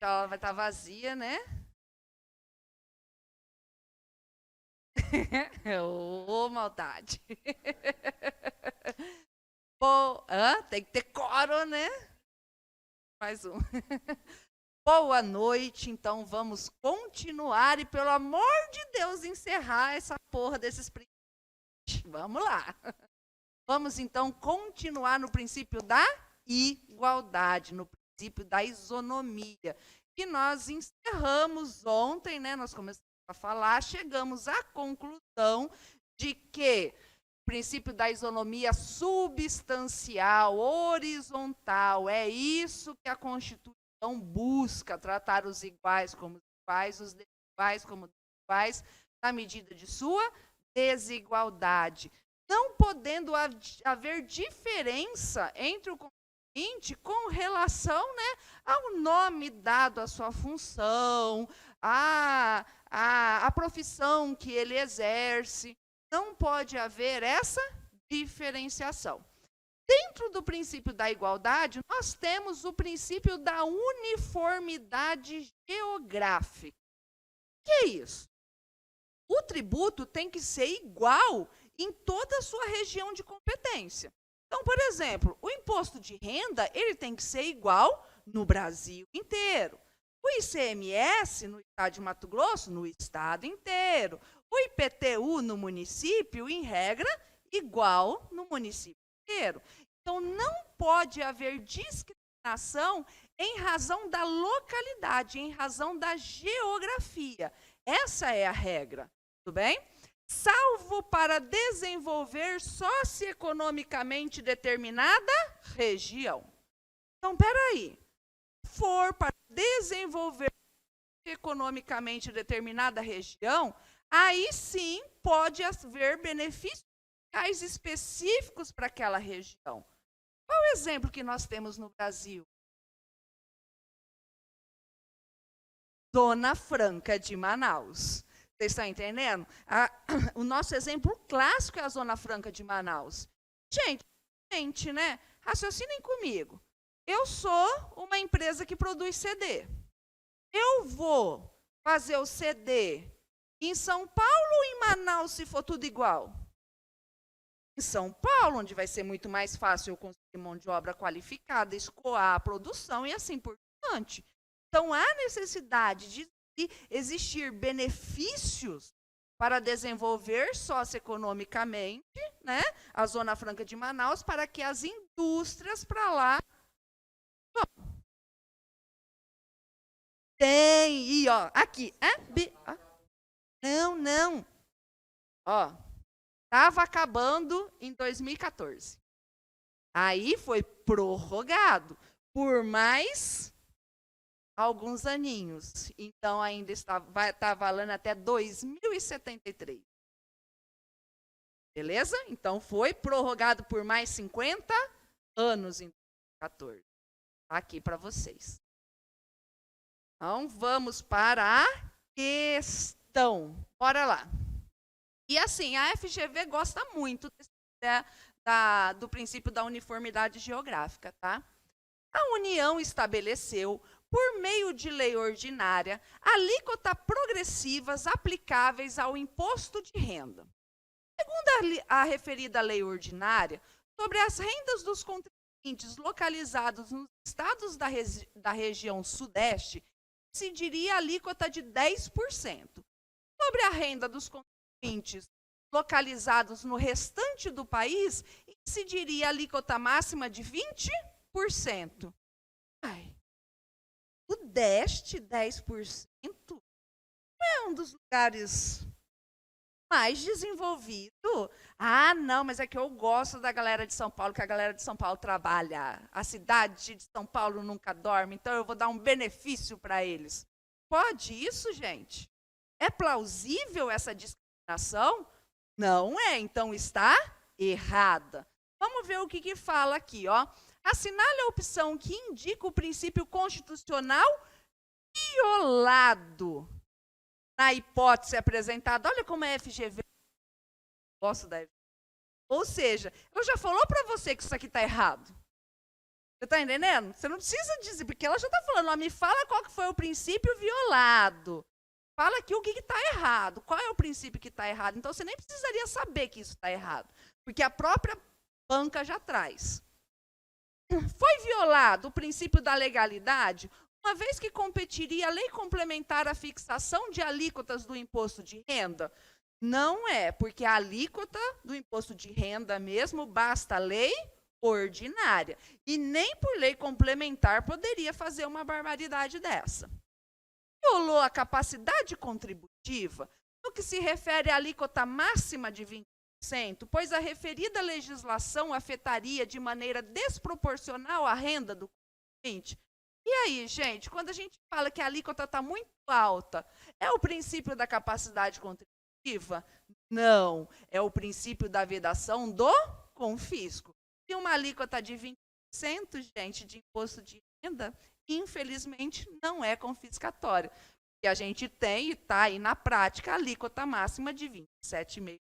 Ela vai estar vazia, né? Ô, maldade. Pô, tem que ter coro, né? Mais um. Boa noite, então vamos continuar e, pelo amor de Deus, encerrar essa porra desses princípios. Vamos lá. Vamos então continuar no princípio da igualdade, no princípio da isonomia, que nós encerramos ontem, né? Nós começamos a falar, chegamos à conclusão de que o princípio da isonomia substancial, horizontal, é isso que a Constituição busca, tratar os iguais como iguais, os desiguais como desiguais, na medida de sua desigualdade. Não podendo haver diferença entre o contribuinte com relação, né, ao nome dado à sua função, à profissão que ele exerce. Não pode haver essa diferenciação. Dentro do princípio da igualdade, nós temos o princípio da uniformidade geográfica. O que é isso? O tributo tem que ser igual em toda a sua região de competência. Então, por exemplo, o imposto de renda, ele tem que ser igual no Brasil inteiro. O ICMS, no estado de Mato Grosso, no estado inteiro. O IPTU no município, em regra, igual no município inteiro. Então, não pode haver discriminação em razão da localidade, em razão da geografia. Essa é a regra, tudo bem? Salvo para desenvolver socioeconomicamente determinada região. Então, peraí. For para desenvolver economicamente determinada região, aí sim pode haver benefícios específicos para aquela região. Qual o exemplo que nós temos no Brasil? Zona Franca de Manaus. Vocês estão entendendo? O nosso exemplo clássico é a Zona Franca de Manaus. Gente, né? Raciocinem comigo. Eu sou uma empresa que produz CD. Eu vou fazer o CD em São Paulo ou em Manaus, se for tudo igual? Em São Paulo, onde vai ser muito mais fácil eu conseguir mão de obra qualificada, escoar a produção e assim por diante. Então, há necessidade de existir benefícios para desenvolver socioeconomicamente, né, a Zona Franca de Manaus, para que as indústrias para lá vão. Tem, e ó, aqui, não, ó, estava acabando em 2014. Aí foi prorrogado por mais alguns aninhos. Então, ainda vai estar valendo até 2073. Beleza? Então, foi prorrogado por mais 50 anos em 2014. Tá aqui para vocês. Então, vamos para a questão. Bora lá. E assim, a FGV gosta muito do princípio da uniformidade geográfica, tá? A União estabeleceu, por meio de lei ordinária, alíquotas progressivas aplicáveis ao imposto de renda. Segundo a referida lei ordinária, sobre as rendas dos contribuintes localizados nos estados da região Sudeste, incidiria a alíquota de 10%. Sobre a renda dos contribuintes localizados no restante do país, incidiria a alíquota máxima de 20%. Ai, o Sudeste, 10%, é um dos lugares mais desenvolvido. Ah, não, mas é que eu gosto da galera de São Paulo, que a galera de São Paulo trabalha. A cidade de São Paulo nunca dorme, então eu vou dar um benefício para eles. Pode isso, gente? É plausível essa discriminação? Não é, então está errada. Vamos ver o que fala aqui, ó. Assinale a opção que indica o princípio constitucional violado na hipótese apresentada. Olha como é FGV. Gosto da FGV. Ou seja, ela já falou para você que isso aqui está errado. Você está entendendo? Você não precisa dizer, porque ela já está falando, ó, me fala qual que foi o princípio violado. Fala aqui o que está errado. Qual é o princípio que está errado? Então, você nem precisaria saber que isso está errado. Porque a própria banca já traz. Foi violado o princípio da legalidade, uma vez que competiria a lei complementar à fixação de alíquotas do imposto de renda? Não é, porque a alíquota do imposto de renda mesmo basta a lei ordinária. E nem por lei complementar poderia fazer uma barbaridade dessa. Violou a capacidade contributiva no que se refere à alíquota máxima de 20%, pois a referida legislação afetaria de maneira desproporcional a renda do contribuinte. E aí, gente, quando a gente fala que a alíquota está muito alta, é o princípio da capacidade contributiva? Não, é o princípio da vedação do confisco. E uma alíquota de 20%, gente, de imposto de renda, infelizmente, não é confiscatória. E a gente tem, e está aí na prática, a alíquota máxima de 27,5%.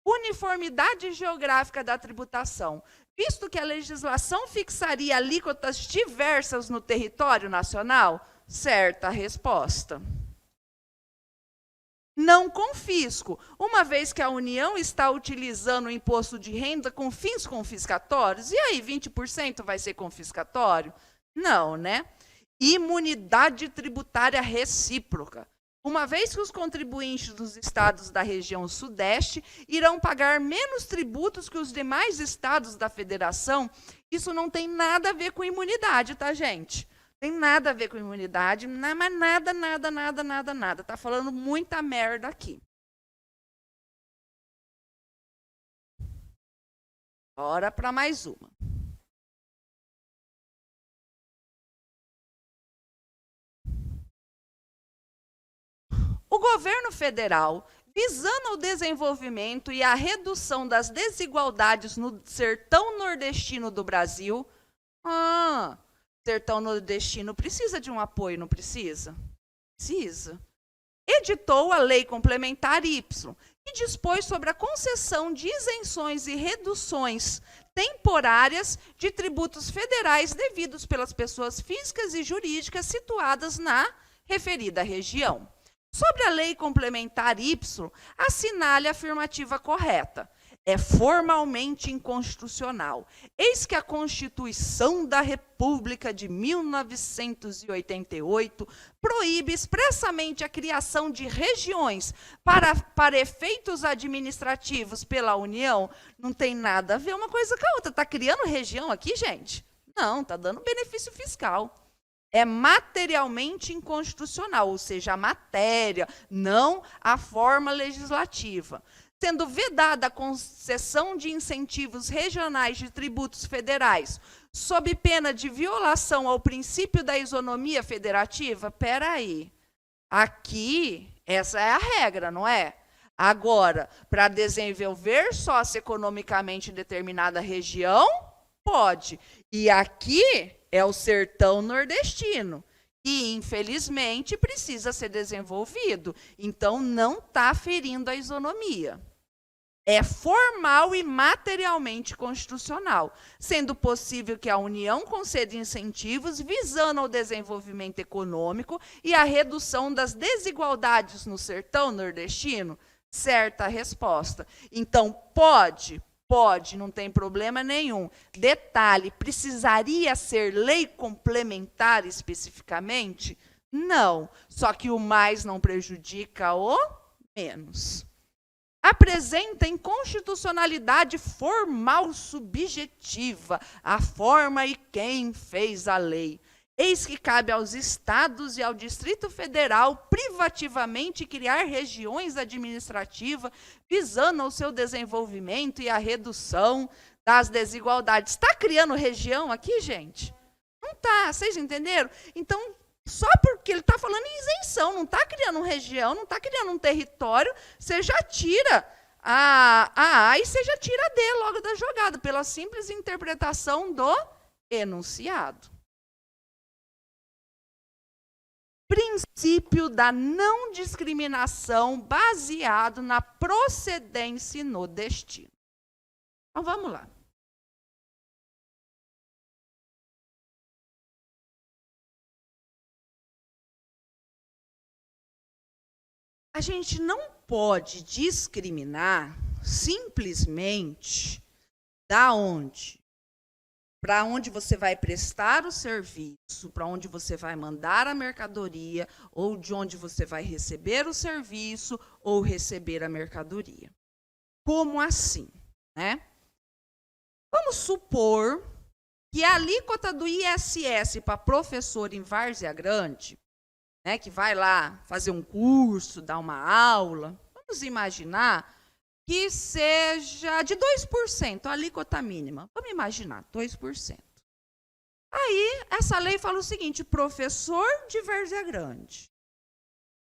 Uniformidade geográfica da tributação. Visto que a legislação fixaria alíquotas diversas no território nacional? Certa resposta. Não confisco, uma vez que a União está utilizando o imposto de renda com fins confiscatórios. E aí, 20% vai ser confiscatório? Não, né? Imunidade tributária recíproca. Uma vez que os contribuintes dos estados da região sudeste irão pagar menos tributos que os demais estados da federação, isso não tem nada a ver com imunidade, tá, gente? Tem nada a ver com imunidade, mas nada. Tá falando muita merda aqui. Bora para mais uma. O governo federal, visando o desenvolvimento e a redução das desigualdades no sertão nordestino do Brasil, sertão nordestino precisa de um apoio, não precisa? Precisa. Editou a Lei Complementar Y, que dispôs sobre a concessão de isenções e reduções temporárias de tributos federais devidos pelas pessoas físicas e jurídicas situadas na referida região. Sobre a Lei Complementar Y, assinale a afirmativa correta. É formalmente inconstitucional. Eis que a Constituição da República de 1988 proíbe expressamente a criação de regiões para efeitos administrativos pela União. Não tem nada a ver uma coisa com a outra. Está criando região aqui, gente? Não, está dando benefício fiscal. É materialmente inconstitucional, ou seja, a matéria, não a forma legislativa. Sendo vedada a concessão de incentivos regionais de tributos federais, sob pena de violação ao princípio da isonomia federativa? Espera aí. Aqui, essa é a regra, não é? Agora, para desenvolver socioeconomicamente determinada região, pode. E aqui é o sertão nordestino. E, infelizmente, precisa ser desenvolvido. Então, não está ferindo a isonomia. É formal e materialmente constitucional, sendo possível que a União conceda incentivos visando ao desenvolvimento econômico e à redução das desigualdades no sertão nordestino? Certa resposta. Então, pode, não tem problema nenhum. Detalhe, precisaria ser lei complementar especificamente? Não, só que o mais não prejudica o menos. Apresenta inconstitucionalidade formal subjetiva, a forma e quem fez a lei. Eis que cabe aos estados e ao Distrito Federal privativamente criar regiões administrativas visando ao seu desenvolvimento e a redução das desigualdades. Está criando região aqui, gente? Não está, vocês entenderam? Então, só porque ele está falando em isenção, não está criando uma região, não está criando um território, você já tira a A e você já tira a D logo da jogada, pela simples interpretação do enunciado. Princípio da não discriminação baseado na procedência e no destino. Então, vamos lá. a gente não pode discriminar simplesmente da onde, para onde você vai prestar o serviço, para onde você vai mandar a mercadoria, ou de onde você vai receber o serviço ou receber a mercadoria. Como assim, né? Vamos supor que a alíquota do ISS para professor em Várzea Grande, né, que vai lá fazer um curso, dar uma aula, vamos imaginar que seja de 2%, a alíquota mínima. Vamos imaginar, 2%. Aí, essa lei fala o seguinte: professor de Várzea Grande,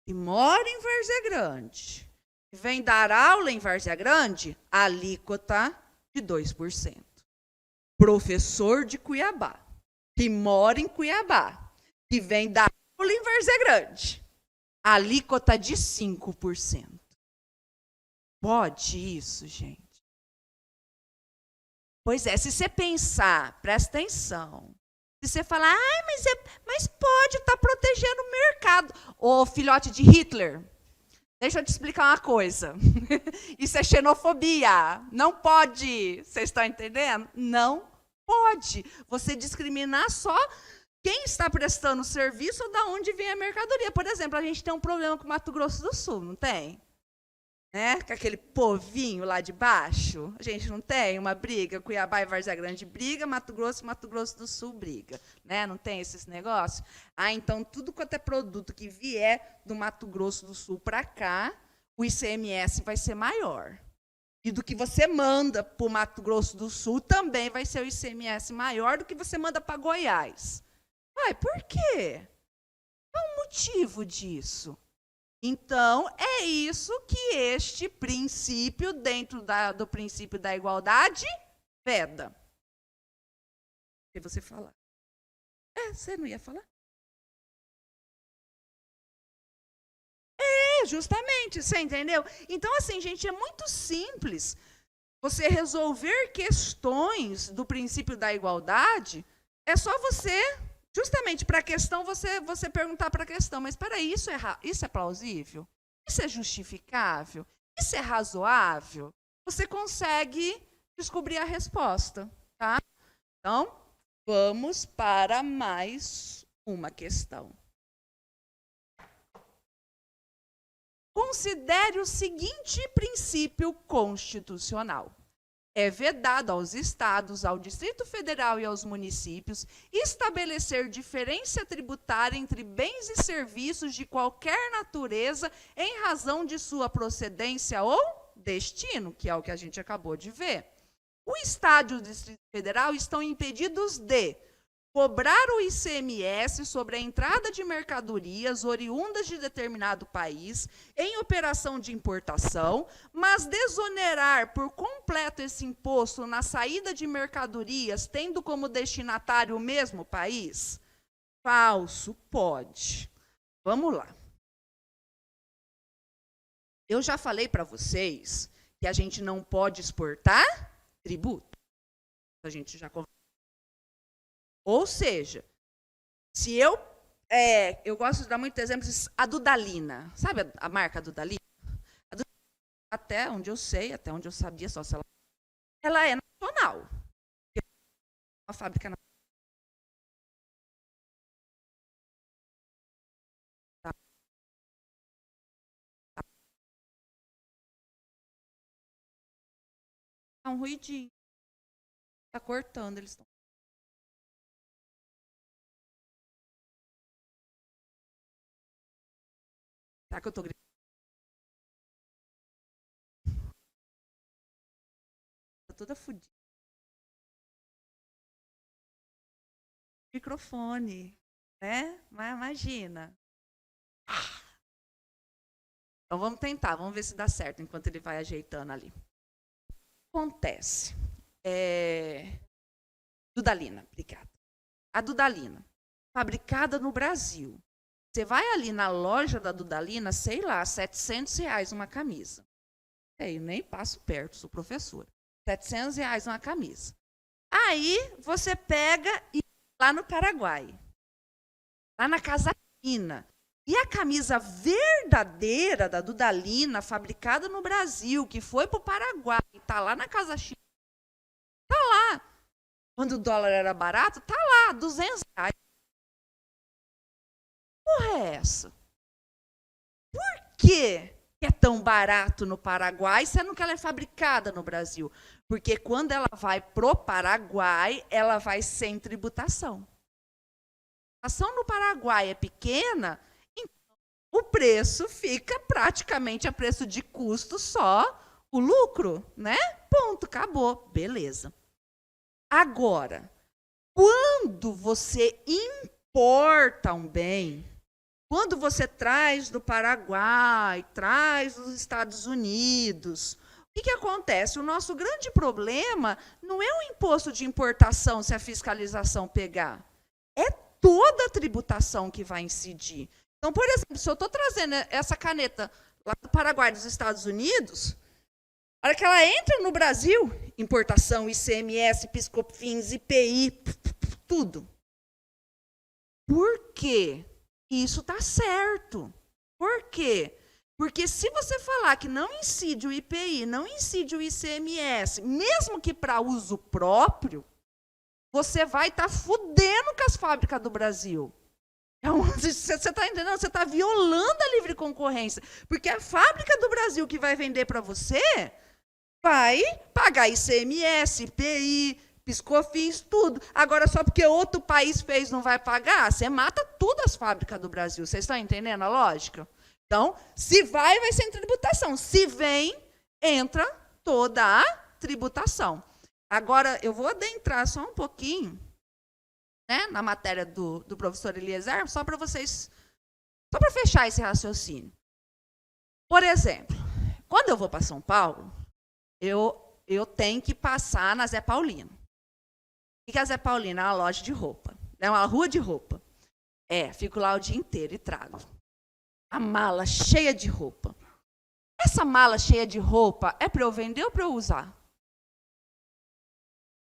que mora em Várzea Grande, que vem dar aula em Várzea Grande, alíquota de 2%. Professor de Cuiabá, que mora em Cuiabá, que vem dar aula em Várzea Grande, alíquota de 5%. Pode isso, gente? Pois é, se você pensar, presta atenção, se você falar, mas pode estar protegendo o mercado. Ô, filhote de Hitler, deixa eu te explicar uma coisa. Isso é xenofobia. Não pode. Vocês estão entendendo? Não pode. Você discriminar só quem está prestando serviço ou de onde vem a mercadoria. Por exemplo, a gente tem um problema com o Mato Grosso do Sul, não tem? Né? Com aquele povinho lá de baixo. A gente não tem uma briga, Cuiabá e Várzea Grande briga, Mato Grosso do Sul briga. Né? Não tem esses negócios? Então, tudo quanto é produto que vier do Mato Grosso do Sul para cá, o ICMS vai ser maior. E do que você manda para o Mato Grosso do Sul, também vai ser o ICMS maior do que você manda para Goiás. Por quê? Qual o motivo disso? Então, é isso que este princípio, dentro do princípio da igualdade, veda. E você falar. Você não ia falar? Justamente, você entendeu? Então, assim, gente, é muito simples você resolver questões do princípio da igualdade. É só você, justamente para a questão, você perguntar para a questão, mas espera aí, isso é plausível? Isso é justificável? Isso é razoável? Você consegue descobrir a resposta, tá? Então, vamos para mais uma questão. Considere o seguinte princípio constitucional. É vedado aos estados, ao Distrito Federal e aos municípios estabelecer diferença tributária entre bens e serviços de qualquer natureza em razão de sua procedência ou destino, que é o que a gente acabou de ver. O Estado e o Distrito Federal estão impedidos de cobrar o ICMS sobre a entrada de mercadorias oriundas de determinado país em operação de importação, mas desonerar por completo esse imposto na saída de mercadorias, tendo como destinatário o mesmo país? Falso, pode. Vamos lá. Eu já falei para vocês que a gente não pode exportar tributo. A gente já conversou. Ou seja, se eu gosto de dar muito exemplo, a Dudalina. Sabe a marca Dudalina? Até onde eu sei, até onde eu sabia, só se ela é nacional. Uma fábrica nacional. Tá um ruidinho. Está cortando, eles estão. Será que eu estou gritando? Estou toda fodida. Microfone, né? Mas imagina. Então vamos tentar, vamos ver se dá certo enquanto ele vai ajeitando ali. O que acontece? Dudalina, obrigada. A Dudalina, fabricada no Brasil. Você vai ali na loja da Dudalina, sei lá, R$700 uma camisa. Eu nem passo perto, sou professora. R$700 uma camisa. Aí você pega e lá no Paraguai, lá na Casa Fina, E a camisa verdadeira da Dudalina, fabricada no Brasil, que foi para o Paraguai, está lá na Casa China, está lá. Quando o dólar era barato, está lá, R$200. Porra é essa? Por que é tão barato no Paraguai, sendo que ela é fabricada no Brasil? Porque quando ela vai pro Paraguai, ela vai sem tributação. A ação no Paraguai é pequena, então o preço fica praticamente a preço de custo, só o lucro, né? Ponto, acabou, beleza. Agora, quando você importa um bem, quando você traz do Paraguai, traz dos Estados Unidos, o que acontece? O nosso grande problema não é o imposto de importação, se a fiscalização pegar. É toda a tributação que vai incidir. Então, por exemplo, se eu estou trazendo essa caneta lá do Paraguai, dos Estados Unidos, a hora que ela entra no Brasil, importação, ICMS, PIS/COFINS, IPI, tudo. Por quê? Isso está certo. Por quê? Porque se você falar que não incide o IPI, não incide o ICMS, mesmo que para uso próprio, você vai estar fudendo com as fábricas do Brasil. Você está entendendo? Você está violando a livre concorrência. Porque a fábrica do Brasil que vai vender para você vai pagar ICMS, IPI, PIS/COFINS, tudo. Agora, só porque outro país fez não vai pagar, você mata todas as fábricas do Brasil. Vocês estão entendendo a lógica? Então, se vai sem tributação. Se vem, entra toda a tributação. Agora, eu vou adentrar só um pouquinho, né, na matéria do professor Eliezer, só para vocês, só para fechar esse raciocínio. Por exemplo, quando eu vou para São Paulo, eu tenho que passar na Zé Paulino. O que é a Zé Paulino? É uma loja de roupa. É uma rua de roupa. Fico lá o dia inteiro e trago a mala cheia de roupa. Essa mala cheia de roupa é para eu vender ou para eu usar?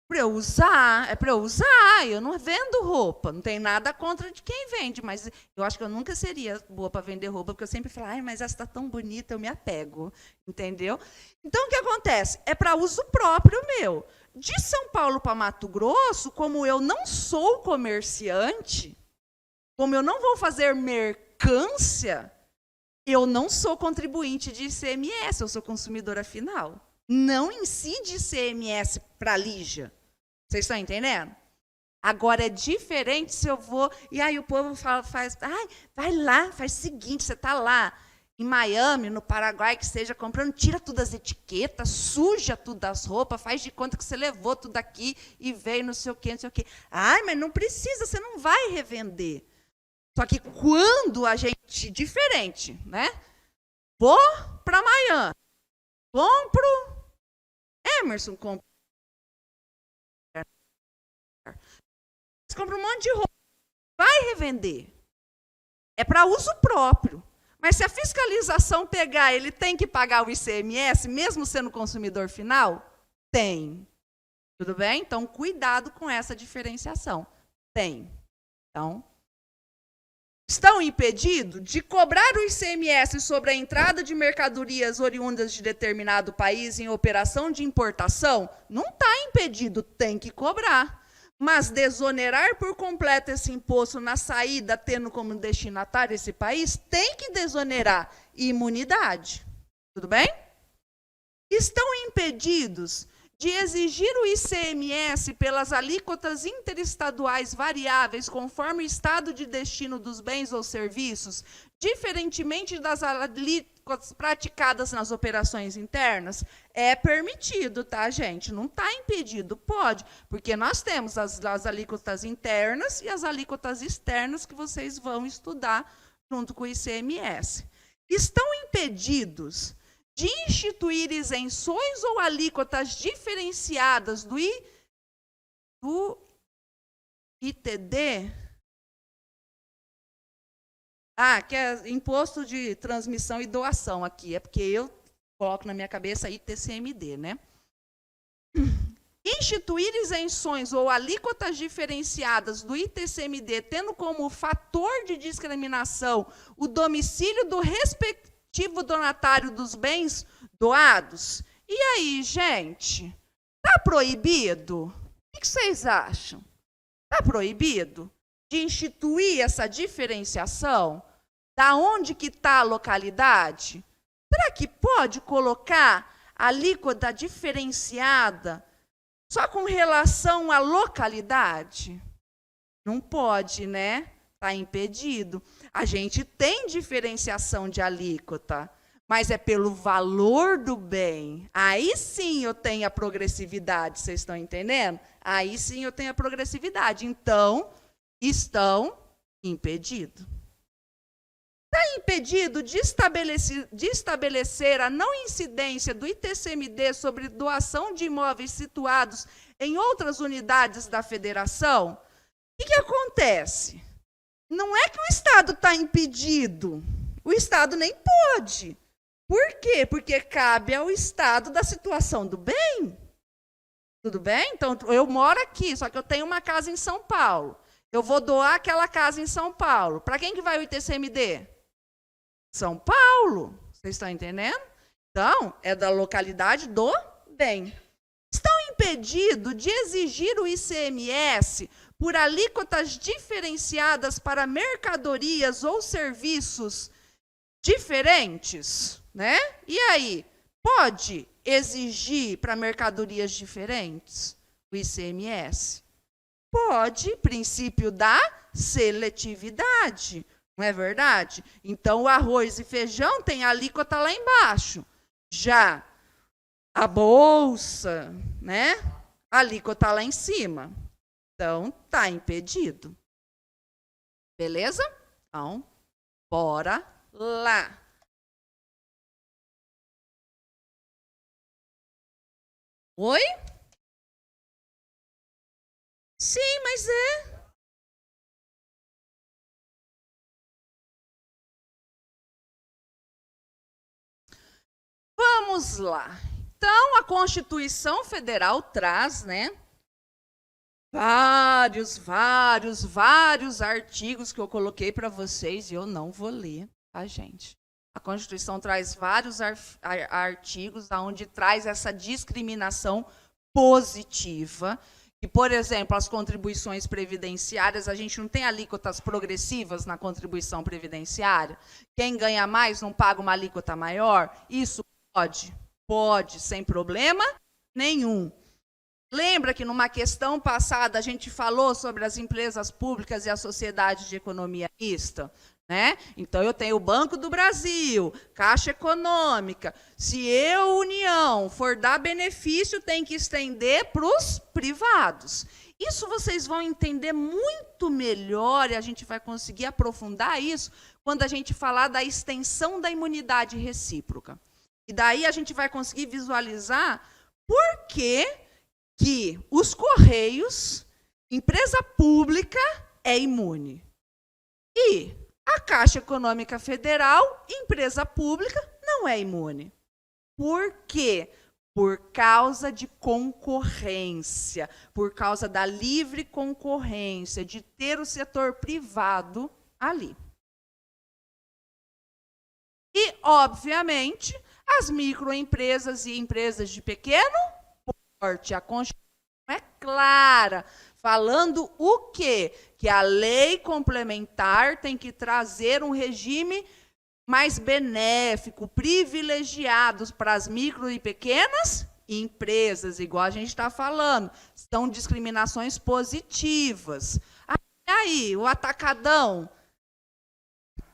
Para eu usar, é para eu usar. Eu não vendo roupa, não tem nada contra de quem vende, mas eu acho que eu nunca seria boa para vender roupa, porque eu sempre falo, mas essa está tão bonita, eu me apego, entendeu? Então, o que acontece? É para uso próprio meu. De São Paulo para Mato Grosso, como eu não sou comerciante, como eu não vou fazer mercância, eu não sou contribuinte de ICMS, eu sou consumidora final. Não incide ICMS para a Lígia. Vocês estão entendendo? Agora é diferente se eu vou... E aí o povo vai lá, faz o seguinte, você está lá em Miami, no Paraguai, que seja comprando, tira tudo as etiquetas, suja tudo as roupas, faz de conta que você levou tudo aqui e veio não sei o quê, não sei o quê. Mas não precisa, você não vai revender. Só que quando a gente... Diferente, né? Vou para Miami, compro... Emerson compra um monte de roupa, vai revender. É para uso próprio. Mas se a fiscalização pegar, ele tem que pagar o ICMS, mesmo sendo consumidor final? Tem. Tudo bem? Então, cuidado com essa diferenciação. Tem. Então, estão impedidos de cobrar o ICMS sobre a entrada de mercadorias oriundas de determinado país em operação de importação? Não está impedido, tem que cobrar. Mas desonerar por completo esse imposto na saída, tendo como destinatário esse país, tem que desonerar imunidade. Tudo bem? Estão impedidos de exigir o ICMS pelas alíquotas interestaduais variáveis conforme o estado de destino dos bens ou serviços, diferentemente das alíquotas praticadas nas operações internas? É permitido, tá, gente? Não está impedido, pode, porque nós temos as alíquotas internas e as alíquotas externas que vocês vão estudar junto com o ICMS. Estão impedidos de instituir isenções ou alíquotas diferenciadas do ITD, que é Imposto de Transmissão e Doação aqui, é porque eu coloco na minha cabeça ITCMD, né? instituir isenções ou alíquotas diferenciadas do ITCMD, tendo como fator de discriminação o domicílio do respectivo donatário dos bens doados? E aí, gente? Está proibido? O que vocês acham? Está proibido de instituir essa diferenciação? Da onde que está a localidade? Será que pode colocar a alíquota diferenciada só com relação à localidade? Não pode, né? Está impedido. A gente tem diferenciação de alíquota, mas é pelo valor do bem. Aí sim eu tenho a progressividade, vocês estão entendendo? Aí sim eu tenho a progressividade. Então, estão impedidos. Está impedido de estabelecer a não incidência do ITCMD sobre doação de imóveis situados em outras unidades da federação? O que acontece? Não é que o Estado está impedido. O Estado nem pode. Por quê? Porque cabe ao Estado da situação do bem. Tudo bem? Então, eu moro aqui, só que eu tenho uma casa em São Paulo. Eu vou doar aquela casa em São Paulo. Para quem que vai o ITCMD? São Paulo. Vocês estão entendendo? Então, é da localidade do bem. Estão impedidos de exigir o ICMS por alíquotas diferenciadas para mercadorias ou serviços diferentes, né? E aí, pode exigir para mercadorias diferentes o ICMS? Pode, princípio da seletividade, não é verdade? Então, o arroz e feijão tem alíquota lá embaixo. Já a bolsa, né? A alíquota lá em cima. Então, está impedido. Beleza? Então, bora lá. Oi? Sim, mas é. Vamos lá. Então, a Constituição Federal traz, né, vários artigos que eu coloquei para vocês e eu não vou ler, tá, gente? A Constituição traz vários artigos onde traz essa discriminação positiva. E, por exemplo, as contribuições previdenciárias, a gente não tem alíquotas progressivas na contribuição previdenciária? Quem ganha mais não paga uma alíquota maior? Isso pode? Pode, sem problema nenhum. Lembra que numa questão passada a gente falou sobre as empresas públicas e a sociedade de economia mista? Né? Então, eu tenho o Banco do Brasil, Caixa Econômica. Se eu, União, for dar benefício, tem que estender para os privados. Isso vocês vão entender muito melhor e a gente vai conseguir aprofundar isso quando a gente falar da extensão da imunidade recíproca. E daí a gente vai conseguir visualizar por que os Correios, empresa pública, é imune. E a Caixa Econômica Federal, empresa pública, não é imune. Por quê? Por causa de concorrência, por causa da livre concorrência, de ter o setor privado ali. E, obviamente, as microempresas e empresas de pequeno porte. A Constituição é clara, falando o quê? Que a lei complementar tem que trazer um regime mais benéfico, privilegiado para as micro e pequenas empresas, igual a gente está falando. São discriminações positivas. Aí, o atacadão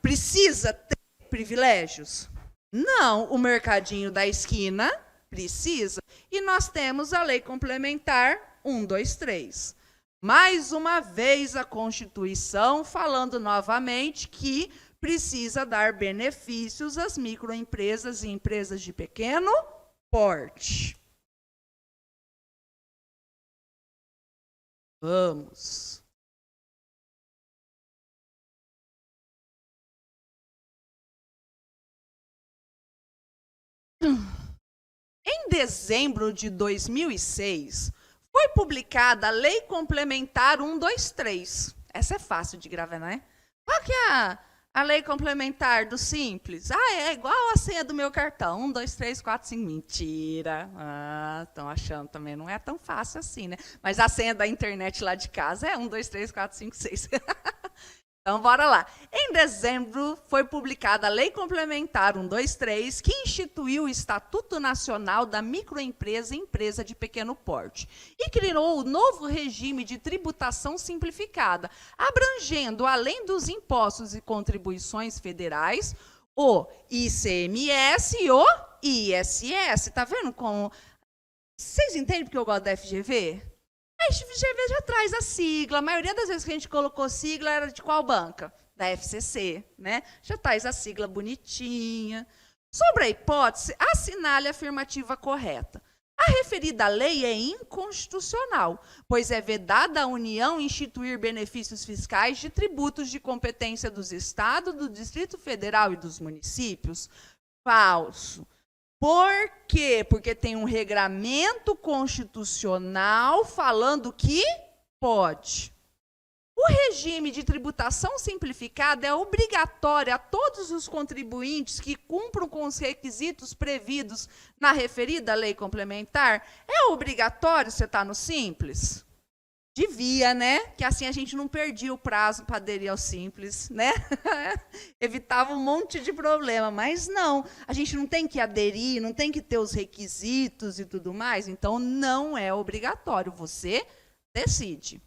precisa ter privilégios? Não, o mercadinho da esquina precisa. E nós temos a lei complementar 123. Mais uma vez a Constituição falando novamente que precisa dar benefícios às microempresas e empresas de pequeno porte. Vamos. Em dezembro de 2006, Foi publicada a Lei Complementar 123. Essa é fácil de gravar, não é? Qual que é a lei complementar do Simples? É igual a senha do meu cartão. 1, 2, 3, 4, 5. Mentira. Estão achando também. Não é tão fácil assim, né? Mas a senha da internet lá de casa é 1, 2, 3, 4, 5, 6. Então, bora lá. Em dezembro, foi publicada a Lei Complementar 123, que instituiu o Estatuto Nacional da Microempresa e Empresa de Pequeno Porte e criou o novo regime de tributação simplificada, abrangendo, além dos impostos e contribuições federais, o ICMS e o ISS. Está vendo como... Vocês entendem porque eu gosto da FGV? A FGV já traz a sigla. A maioria das vezes que a gente colocou sigla era de qual banca? Da FCC, né? Já traz a sigla bonitinha. Sobre a hipótese, assinale a afirmativa correta. A referida lei é inconstitucional, pois é vedada à União instituir benefícios fiscais de tributos de competência dos Estados, do Distrito Federal e dos municípios. Falso. Por quê? Porque tem um regramento constitucional falando que pode. O regime de tributação simplificada é obrigatório a todos os contribuintes que cumpram com os requisitos previstos na referida lei complementar. É obrigatório você estar no Simples? Devia, né? Que assim a gente não perdia o prazo para aderir ao Simples, né? Evitava um monte de problema, mas não. A gente não tem que aderir, não tem que ter os requisitos e tudo mais, então não é obrigatório, você decide.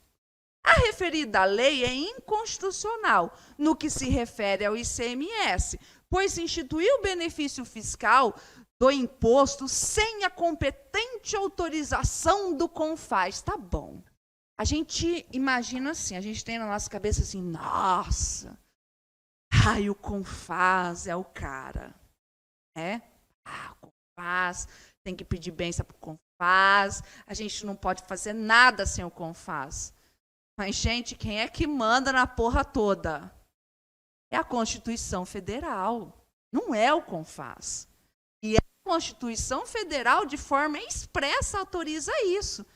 A referida lei é inconstitucional no que se refere ao ICMS, pois instituiu o benefício fiscal do imposto sem a competente autorização do CONFAS. Tá bom. A gente imagina assim, a gente tem na nossa cabeça assim, nossa, o CONFAS é o cara, né? O CONFAS, tem que pedir bênção para o CONFAS, a gente não pode fazer nada sem o CONFAS. Mas, gente, quem é que manda na porra toda? É a Constituição Federal, não é o CONFAS. E a Constituição Federal, de forma expressa, autoriza isso.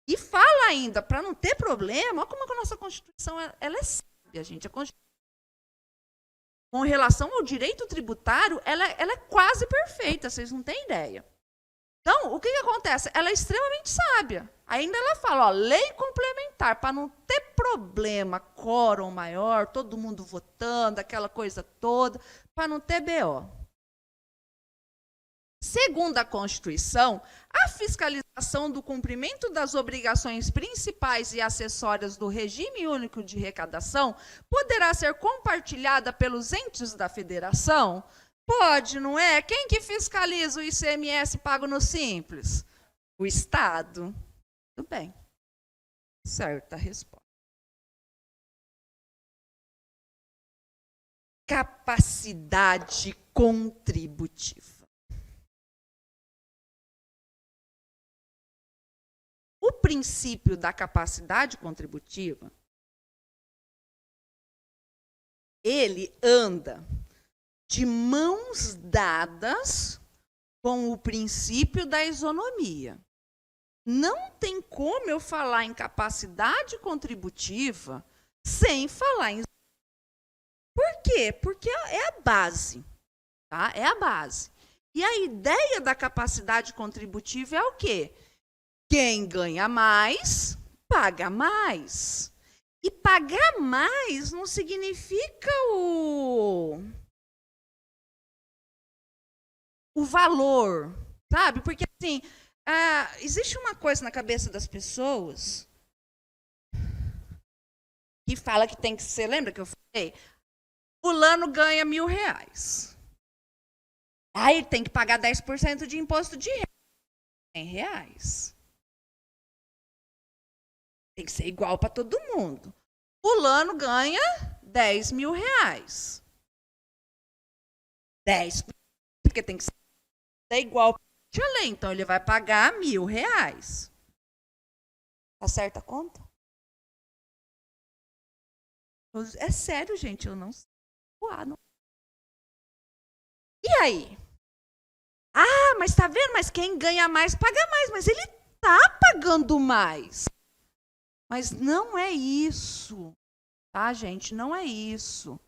E fala ainda, para não ter problema, olha como a nossa Constituição ela é sábia, gente. A Constituição, com relação ao direito tributário, ela é quase perfeita, vocês não têm ideia. Então, o que acontece? Ela é extremamente sábia. Ainda ela fala, lei complementar, para não ter problema, quórum maior, todo mundo votando, aquela coisa toda, para não ter BO. Segundo a Constituição, a fiscalização do cumprimento das obrigações principais e acessórias do regime único de arrecadação poderá ser compartilhada pelos entes da federação? Pode, não é? Quem que fiscaliza o ICMS pago no Simples? O Estado. Tudo bem. Certa resposta. Capacidade contributiva. O princípio da capacidade contributiva, ele anda de mãos dadas com o princípio da isonomia. Não tem como eu falar em capacidade contributiva sem falar em... Por quê? Porque é a base, tá? É a base. E a ideia da capacidade contributiva é o quê? Quem ganha mais, paga mais. E pagar mais não significa o valor, sabe? Porque, assim, existe uma coisa na cabeça das pessoas que fala que tem que ser... Lembra que eu falei? Fulano ganha R$1.000. Aí tem que pagar 10% de imposto de R$100. Tem que ser igual para todo mundo. Fulano ganha R$10.000. 10%, porque tem que ser igual para a lei. Então, ele vai pagar R$1.000. Tá certa a conta? É sério, gente, eu não sei. E aí? Mas tá vendo? Mas quem ganha mais, paga mais. Mas ele está pagando mais. Mas não é isso, tá, gente? Não é isso.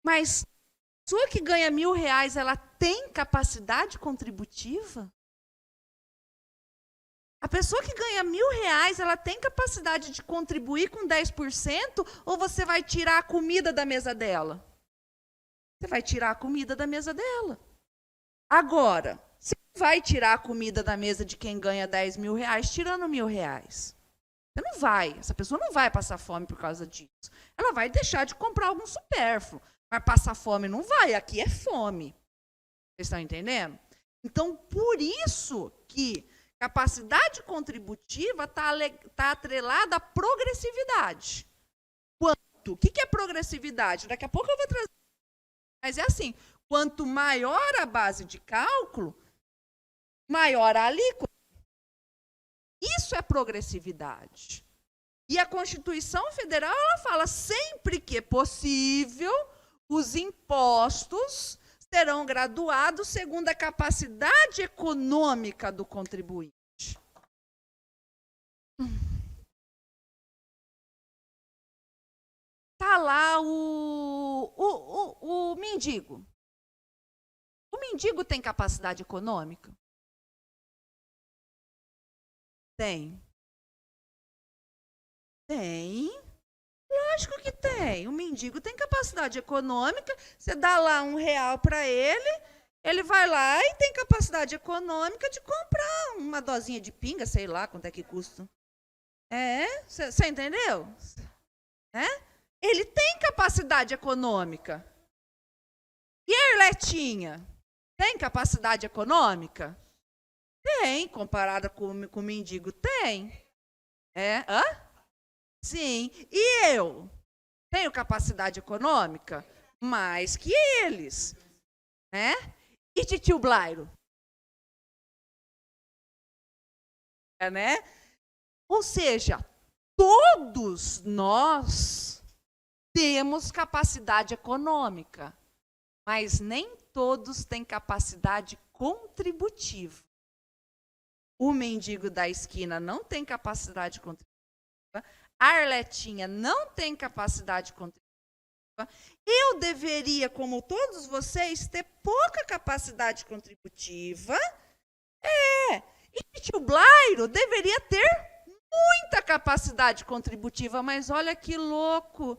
Mas a pessoa que ganha R$1.000, ela tem capacidade contributiva? A pessoa que ganha R$1.000, ela tem capacidade de contribuir com 10% ou você vai tirar a comida da mesa dela? Você vai tirar a comida da mesa dela. Agora, você vai tirar a comida da mesa de quem ganha R$10.000 tirando R$1.000. Você não vai, essa pessoa não vai passar fome por causa disso. Ela vai deixar de comprar algum supérfluo. Mas passar fome não vai, aqui é fome. Vocês estão entendendo? Então, por isso que capacidade contributiva está atrelada à progressividade. Quanto? O que é progressividade? Daqui a pouco eu vou trazer. Mas é assim, quanto maior a base de cálculo, maior a alíquota. Isso é progressividade. E a Constituição Federal, ela fala sempre que é possível, os impostos serão graduados segundo a capacidade econômica do contribuinte. Está lá o mendigo. O mendigo tem capacidade econômica? Tem. Tem. Lógico que tem. O mendigo tem capacidade econômica. Você dá lá R$1 para ele vai lá e tem capacidade econômica de comprar uma dosinha de pinga, sei lá quanto é que custa. Você entendeu? Ele tem capacidade econômica. E a Arletinha? Tem capacidade econômica? Tem, comparada com o mendigo, tem. Sim. E eu? Tenho capacidade econômica? Mais que eles. E titio Blairo? Né? Ou seja, todos nós temos capacidade econômica, mas nem todos têm capacidade contributiva. O mendigo da esquina não tem capacidade contributiva. A Arletinha não tem capacidade contributiva. Eu deveria, como todos vocês, ter pouca capacidade contributiva. E o tio Blairo deveria ter muita capacidade contributiva. Mas olha que louco.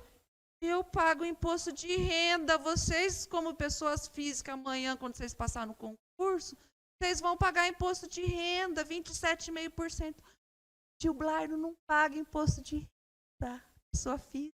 Eu pago imposto de renda. Vocês, como pessoas físicas, amanhã, quando vocês passarem no concurso, vocês vão pagar imposto de renda, 27,5%. Tio Blairo não paga imposto de renda, pessoa física.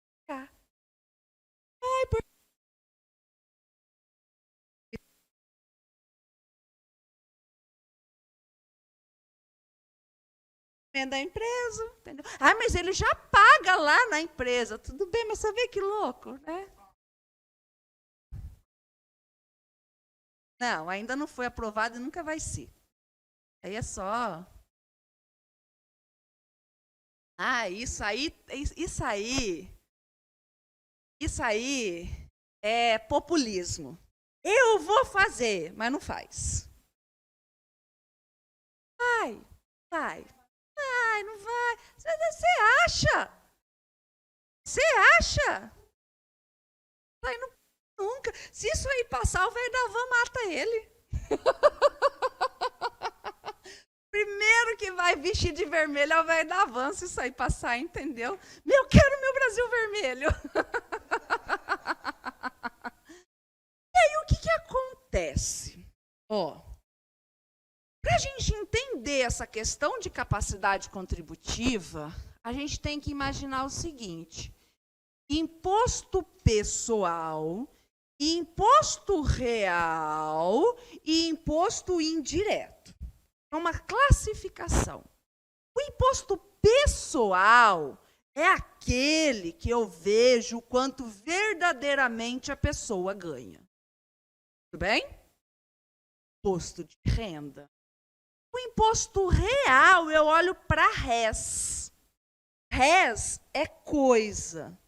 Da empresa, entendeu? Mas ele já paga lá na empresa. Tudo bem, mas você vê que louco, né? Não, ainda não foi aprovado e nunca vai ser. Aí é só. Isso aí é populismo. Eu vou fazer, mas não faz. Vai. Não vai. Você acha? Vai nunca. Se isso aí passar, o velho da van mata ele. Primeiro que vai vestir de vermelho é o velho da van, se isso aí passar, entendeu? Eu quero meu Brasil vermelho. E aí, o que acontece? Para a gente entender essa questão de capacidade contributiva, a gente tem que imaginar o seguinte: imposto pessoal, imposto real e imposto indireto. É uma classificação. O imposto pessoal é aquele que eu vejo quanto verdadeiramente a pessoa ganha. Tudo bem? Imposto de renda. O imposto real, eu olho para res. Res é coisa.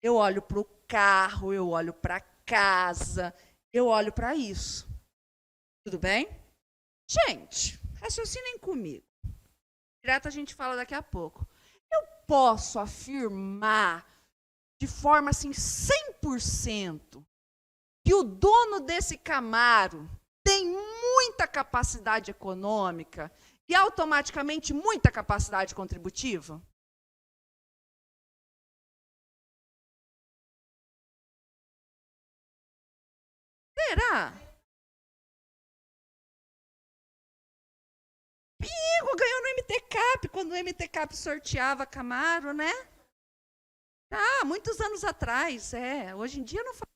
Eu olho para o carro, eu olho para a casa, eu olho para isso. Tudo bem? Gente, raciocinem comigo. Direto a gente fala daqui a pouco. Eu posso afirmar de forma assim 100% que o dono desse Camaro tem muita capacidade econômica e automaticamente muita capacidade contributiva? Será? Amigo, ganhou no MT Cap, quando o MT Cap sorteava Camaro, né? Ah, muitos anos atrás, é. Hoje em dia não faz.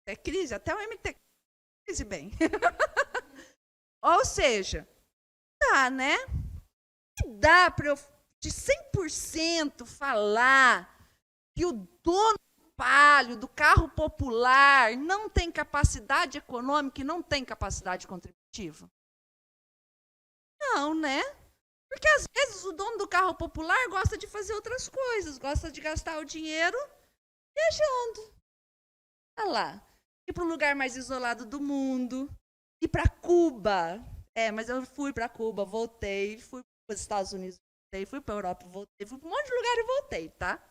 É crise, até o MT Cap crise bem. Ou seja, dá, né? Dá para eu, de 100% falar que o dono do Palio, do carro popular, não tem capacidade econômica e não tem capacidade contributiva? Não, né? Porque às vezes o dono do carro popular gosta de fazer outras coisas, gosta de gastar o dinheiro viajando. Olha lá. Ir para o lugar mais isolado do mundo, ir para Cuba. É, mas eu fui para Cuba, voltei, fui para os Estados Unidos, voltei, fui para a Europa, voltei, fui para um monte de lugar e voltei, tá?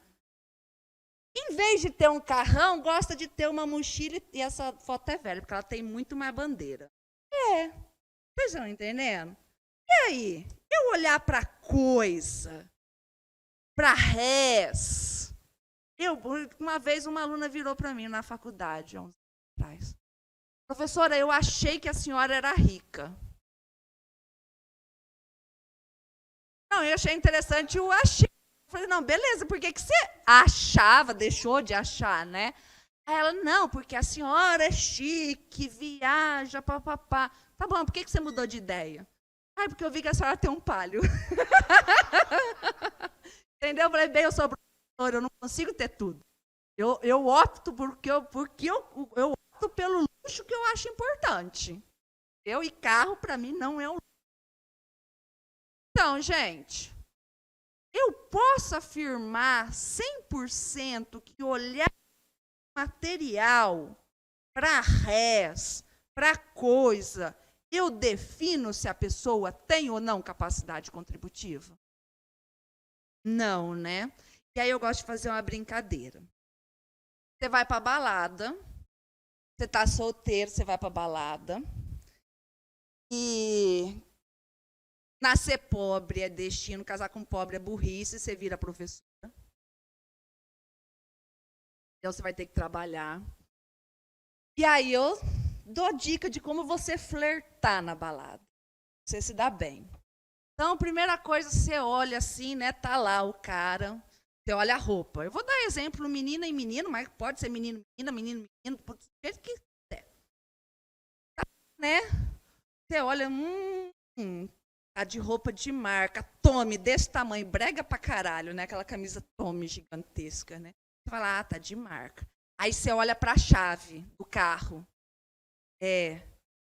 Em vez de ter um carrão, gosta de ter uma mochila, e essa foto é velha, porque ela tem muito mais bandeira. É, vocês estão entendendo? E aí, eu olhar para coisa, para res. Uma vez uma aluna virou para mim na faculdade, há uns anos atrás. Professora, eu achei que a senhora era rica. Não, eu achei interessante o achei. Eu falei, não, beleza, por que você achava, deixou de achar, né? Aí ela, não, porque a senhora é chique, viaja, papapá. Tá bom, por que você mudou de ideia? Ai, porque eu vi que a senhora tem um Palio. Entendeu? Eu falei, bem, eu sou professora, eu não consigo ter tudo. Eu opto porque eu opto pelo luxo que eu acho importante. Eu e carro, para mim, não é um luxo. Então, gente, eu posso afirmar 100% que olhar material para res, para coisa, eu defino se a pessoa tem ou não capacidade contributiva? Não, né? E aí eu gosto de fazer uma brincadeira. Você vai para a balada, você está solteiro, você vai para a balada, e nascer pobre é destino, casar com pobre é burrice, você vira professora. Então você vai ter que trabalhar. E aí eu dou dica de como você flertar na balada. Você se dá bem. Então, a primeira coisa, você olha assim, né? Tá lá o cara, você olha a roupa. Eu vou dar exemplo menina e menino, mas pode ser menino, menina, menino, menino, do jeito que quiser. Tá, né? Você olha, tá de roupa de marca, Tommy, desse tamanho, brega pra caralho, né? Aquela camisa Tommy gigantesca, né? Você fala, tá de marca. Aí você olha pra chave do carro.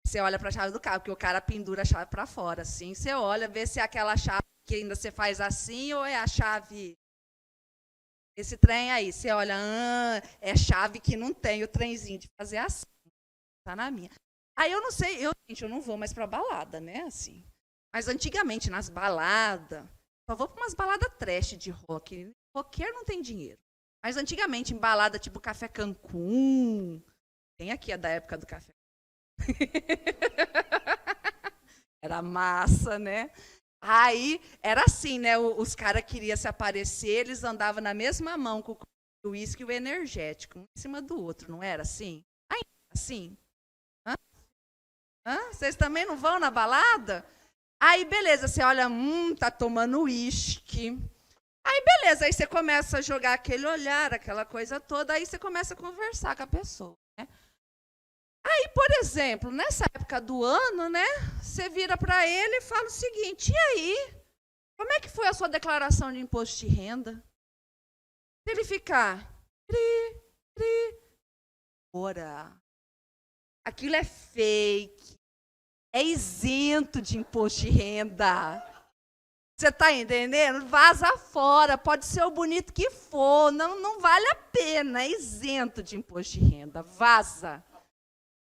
Você olha para a chave do carro, porque o cara pendura a chave para fora, assim. Você olha, vê se é aquela chave que ainda você faz assim ou é a chave. Esse trem aí, você olha, é chave que não tem o trenzinho de fazer assim. Tá na minha. Aí eu não sei, gente, eu não vou mais para balada, né, assim. Mas antigamente nas baladas, só vou para umas baladas trash de rock. Roqueiro não tem dinheiro. Mas antigamente em balada tipo Café Cancún, tem aqui a da época do Café era massa, né? Aí era assim, né? Os caras queriam se aparecer, eles andavam na mesma mão com o uísque e o energético, um em cima do outro, não era assim? Aí, assim? Hã? Vocês também não vão na balada? Aí, beleza, você olha, tá tomando uísque. Aí, beleza, aí você começa a jogar aquele olhar, aquela coisa toda, aí você começa a conversar com a pessoa, né? Aí, por exemplo, nessa época do ano, né, você vira para ele e fala o seguinte, e aí, como é que foi a sua declaração de imposto de renda? Se ele ficar, ora, aquilo é fake, é isento de imposto de renda. Você está entendendo? Vaza fora, pode ser o bonito que for, não vale a pena, é isento de imposto de renda, vaza.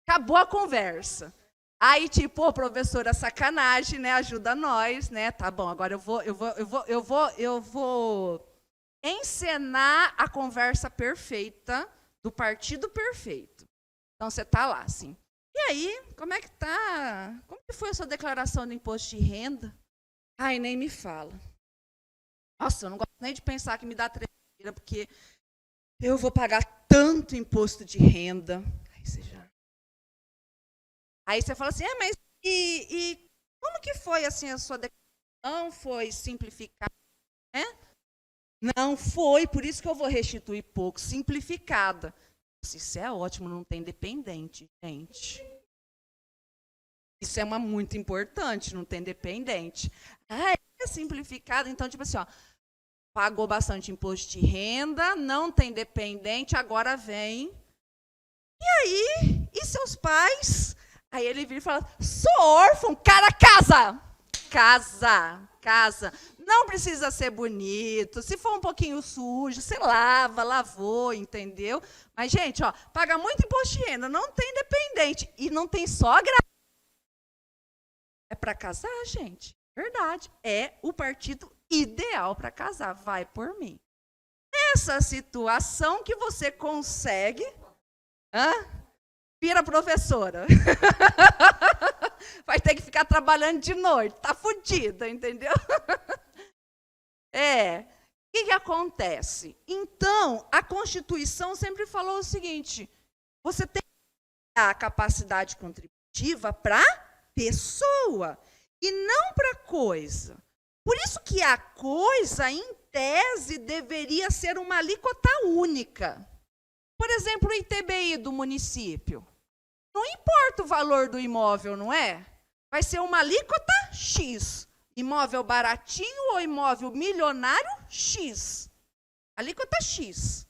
Acabou a conversa. Aí, tipo, professora, sacanagem, né? Ajuda nós, né? Tá bom, agora eu vou encenar a conversa perfeita do partido perfeito. Então, você tá lá, assim. E aí, como é que tá? Como que foi a sua declaração do imposto de renda? Ai, nem me fala. Nossa, eu não gosto nem de pensar que me dá tremedeira, porque eu vou pagar tanto imposto de renda. Aí você fala assim, mas e como que foi assim a sua declaração? Foi simplificada, né? Não foi, por isso que eu vou restituir pouco, simplificada. Isso é ótimo, não tem dependente, gente. Isso é muito importante, não tem dependente. Ah, é simplificado, então, tipo assim, ó, pagou bastante imposto de renda, não tem dependente, agora vem. E aí, e seus pais? Aí ele vira e fala, sou órfão, cara, casa! Casa. Não precisa ser bonito, se for um pouquinho sujo, você lava, lavou, entendeu? Mas, gente, ó, paga muito imposto de renda, não tem dependente e não tem sogra. É para casar, gente. Verdade. É o partido ideal para casar. Vai por mim. Nessa situação que você consegue, vira professora. Vai ter que ficar trabalhando de noite. Tá fodida, entendeu? O que acontece? Então, a Constituição sempre falou o seguinte: você tem que dar a capacidade contributiva para pessoa e não para coisa. Por isso que a coisa, em tese, deveria ser uma alíquota única. Por exemplo, o ITBI do município. Não importa o valor do imóvel, não é? Vai ser uma alíquota X. Imóvel baratinho ou imóvel milionário, X. Alíquota X.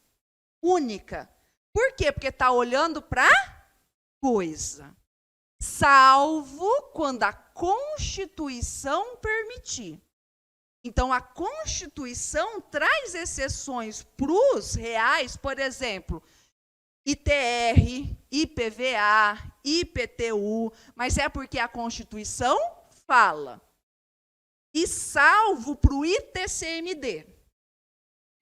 Única. Por quê? Porque está olhando para coisa. Salvo quando a Constituição permitir. Então, a Constituição traz exceções para os reais, por exemplo, ITR, IPVA, IPTU, mas é porque a Constituição fala. E salvo para o ITCMD.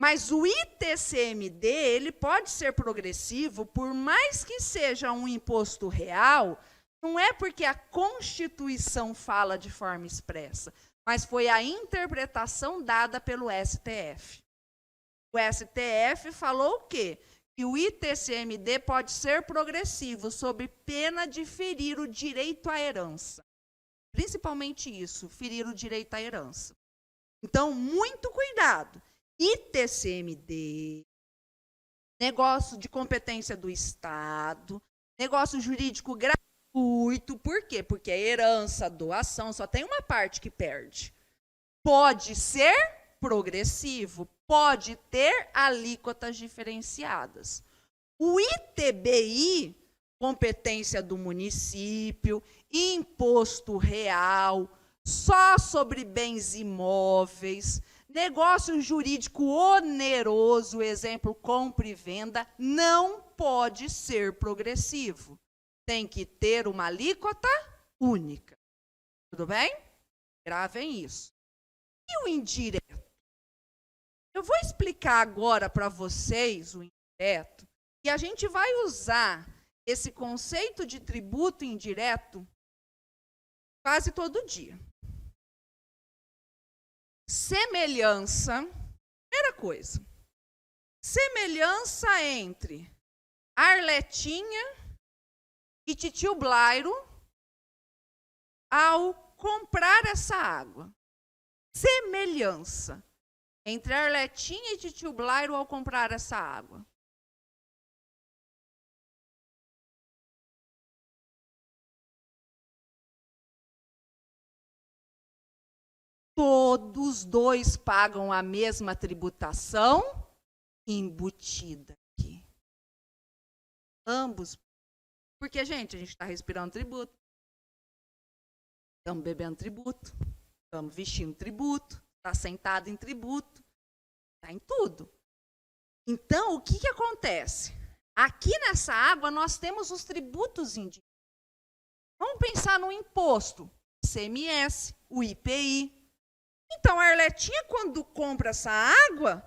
Mas o ITCMD, ele pode ser progressivo, por mais que seja um imposto real, não é porque a Constituição fala de forma expressa, mas foi a interpretação dada pelo STF. O STF falou o quê? Que o ITCMD pode ser progressivo, sob pena de ferir o direito à herança. Principalmente isso, ferir o direito à herança. Então, muito cuidado. ITCMD, negócio de competência do Estado, negócio jurídico gratuito. Por quê? Porque a herança, a doação, só tem uma parte que perde. Pode ser progressivo, pode ter alíquotas diferenciadas. O ITBI, competência do município, imposto real, só sobre bens imóveis, negócio jurídico oneroso, exemplo, compra e venda, não pode ser progressivo. Tem que ter uma alíquota única. Tudo bem? Gravem isso. E o indireto? Eu vou explicar agora para vocês o indireto, e a gente vai usar esse conceito de tributo indireto quase todo dia. Semelhança, primeira coisa, semelhança entre Arletinha e Titio Blairo ao comprar essa água. Semelhança entre Arletinha e Titio Blairo ao comprar essa água. Todos dois pagam a mesma tributação embutida aqui. Ambos. Porque, gente, a gente está respirando tributo. Estamos bebendo tributo. Estamos vestindo tributo. Está sentado em tributo. Está em tudo. Então, o que acontece? Aqui nessa água, nós temos os tributos indiretos. Vamos pensar no imposto, ICMS, o IPI. Então, a Arletinha, quando compra essa água,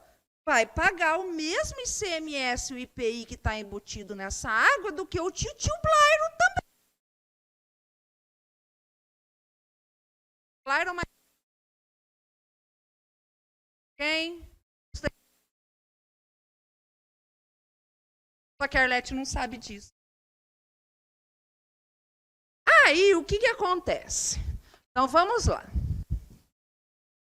vai pagar o mesmo ICMS e o IPI que está embutido nessa água do que o tio Blairo também. Blairo, mas quem? Só que a Arlete não sabe disso. Aí, o que acontece? Então, vamos lá.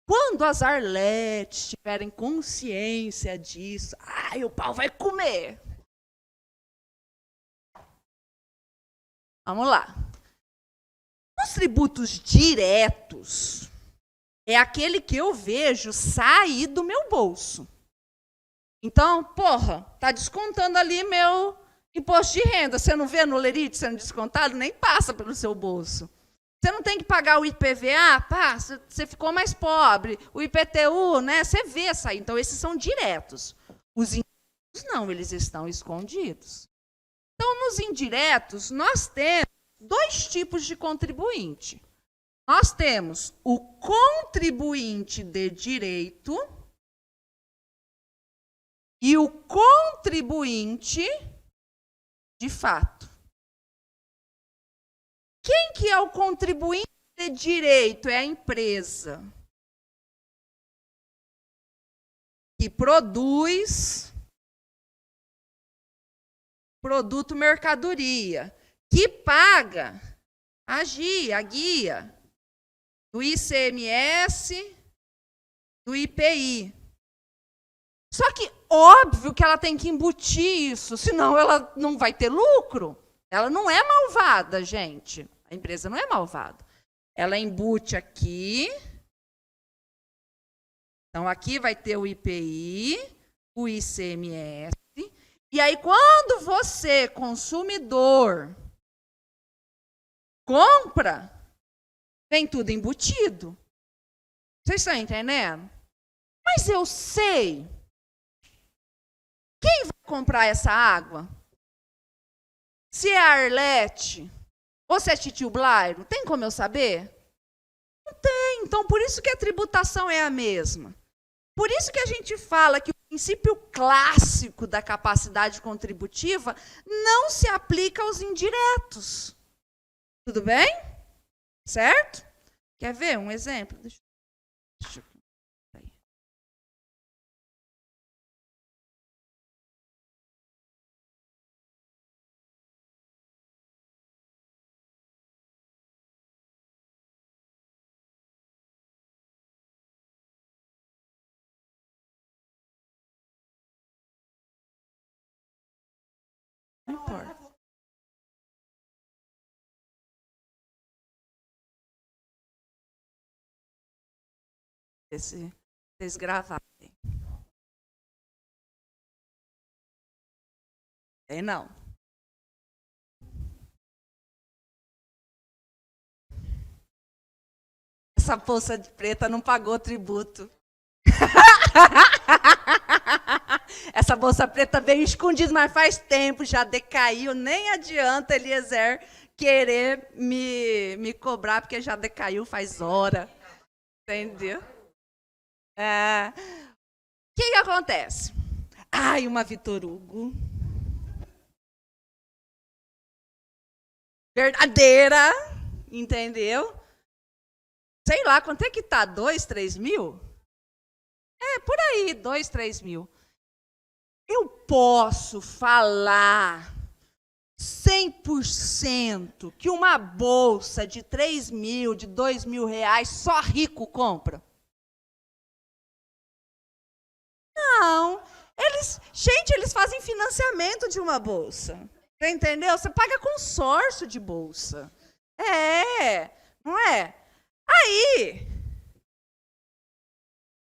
Quando as Arletes tiverem consciência disso, o pau vai comer. Vamos lá. Os tributos diretos é aquele que eu vejo sair do meu bolso. Então, tá descontando ali meu imposto de renda. Você não vê no Lerite sendo descontado? Nem passa pelo seu bolso. Você não tem que pagar o IPVA? Você ficou mais pobre. O IPTU, né? Você vê sair. Então, esses são diretos. Os indiretos, não, eles estão escondidos. Então, nos indiretos, nós temos 2 tipos de contribuinte. Nós temos o contribuinte de direito e o contribuinte de fato. Quem que é o contribuinte de direito? É a empresa que produz produto, mercadoria, que paga a guia do ICMS, do IPI. Só que, óbvio que ela tem que embutir isso, senão ela não vai ter lucro. Ela não é malvada, gente. A empresa não é malvada. Ela embute aqui. Então, aqui vai ter o IPI, o ICMS. E aí, quando você, consumidor, compra, vem tudo embutido. Vocês estão entendendo? Mas eu sei. Quem vai comprar essa água? Se é a Arlete ou se é tio Blairo, tem como eu saber? Não tem. Então, por isso que a tributação é a mesma. Por isso que a gente fala que o princípio clássico da capacidade contributiva não se aplica aos indiretos. Tudo bem? Certo? Quer ver um exemplo? Deixa eu... Não importa. Se vocês gravarem. Tem não. Essa bolsa de preta não pagou tributo. Essa bolsa preta veio escondida, mas faz tempo, já decaiu. Nem adianta Eliezer querer me cobrar, porque já decaiu faz hora. Entendeu? O que acontece? Uma Vitor Hugo. Verdadeira, entendeu? Sei lá, quanto é que tá? 2, 3 mil? Por aí, 2, 3 mil. Eu posso falar 100% que uma bolsa de 3 mil, de 2 mil reais, só rico compra? Não. Eles fazem financiamento de uma bolsa. Você entendeu? Você paga consórcio de bolsa. Não é? Aí,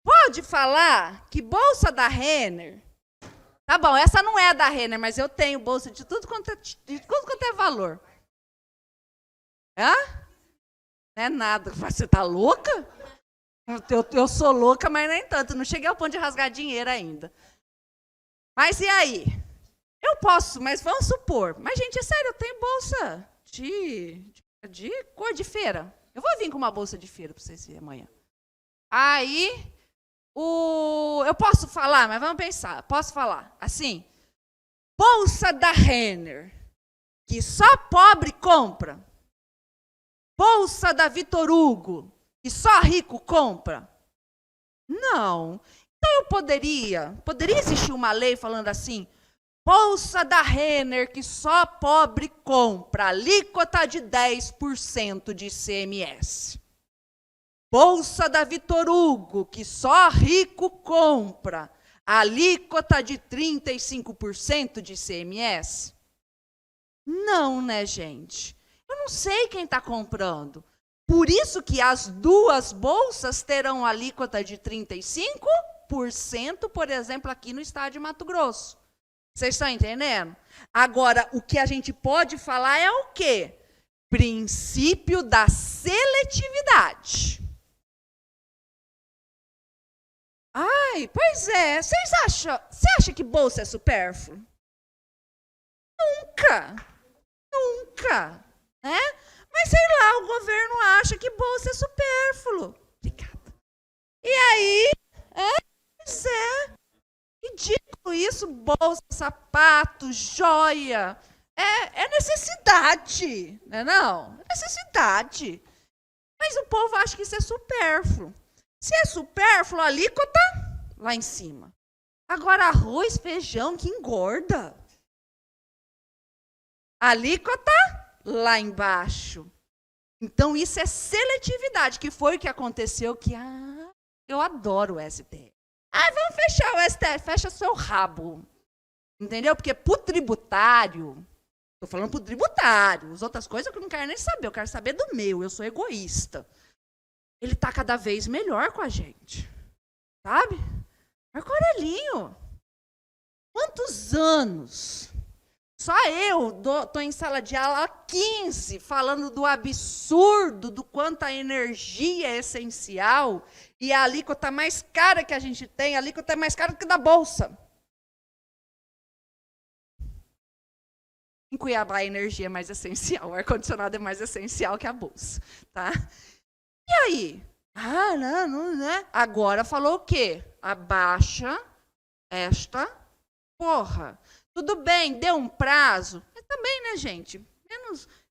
pode falar que bolsa da Renner... Tá bom, essa não é da Renner, mas eu tenho bolsa de tudo quanto é valor. Não é nada. Você tá louca? Eu sou louca, mas nem tanto. Não cheguei ao ponto de rasgar dinheiro ainda. Mas e aí? Eu posso, mas vamos supor. Mas, gente, é sério, eu tenho bolsa de De cor de feira. Eu vou vir com uma bolsa de feira para vocês verem amanhã. Aí, eu posso falar, mas vamos pensar. Posso falar assim? Bolsa da Renner, que só pobre compra. Bolsa da Vitor Hugo, que só rico compra. Não. Então eu poderia existir uma lei falando assim, bolsa da Renner, que só pobre compra, alíquota de 10% de ICMS. Bolsa da Vitor Hugo, que só rico compra, alíquota de 35% de ICMS. Não, né, gente? Eu não sei quem está comprando. Por isso que as duas bolsas terão alíquota de 35%, por exemplo, aqui no estado de Mato Grosso. Vocês estão entendendo? Agora, o que a gente pode falar é o quê? Princípio da seletividade. Ai, pois é. Você acha que bolsa é supérfluo? Nunca, né? Mas sei lá, o governo acha que bolsa é supérfluo. Obrigada. E aí, pois é, ridículo isso, bolsa, sapato, joia. É necessidade, né não? É necessidade. Mas o povo acha que isso é supérfluo. Se é supérfluo, a alíquota lá em cima. Agora, arroz, feijão, que engorda. Alíquota lá embaixo. Então, isso é seletividade, que foi o que aconteceu, que eu adoro o STF. Vamos fechar o STF, fecha seu rabo. Entendeu? Porque pro tributário, estou falando pro tributário, as outras coisas que eu não quero nem saber, eu quero saber do meu, eu sou egoísta. Ele está cada vez melhor com a gente. Sabe? Marco Aurelinho, quantos anos? Só eu estou em sala de aula há 15, falando do absurdo, do quanto a energia é essencial, e a alíquota mais cara que a gente tem, a alíquota é mais cara do que da Bolsa. Em Cuiabá, a energia é mais essencial, o ar-condicionado é mais essencial que a Bolsa. Tá? E aí? Não, né? Agora falou o quê? Abaixa esta porra. Tudo bem, deu um prazo. Mas também, né, gente?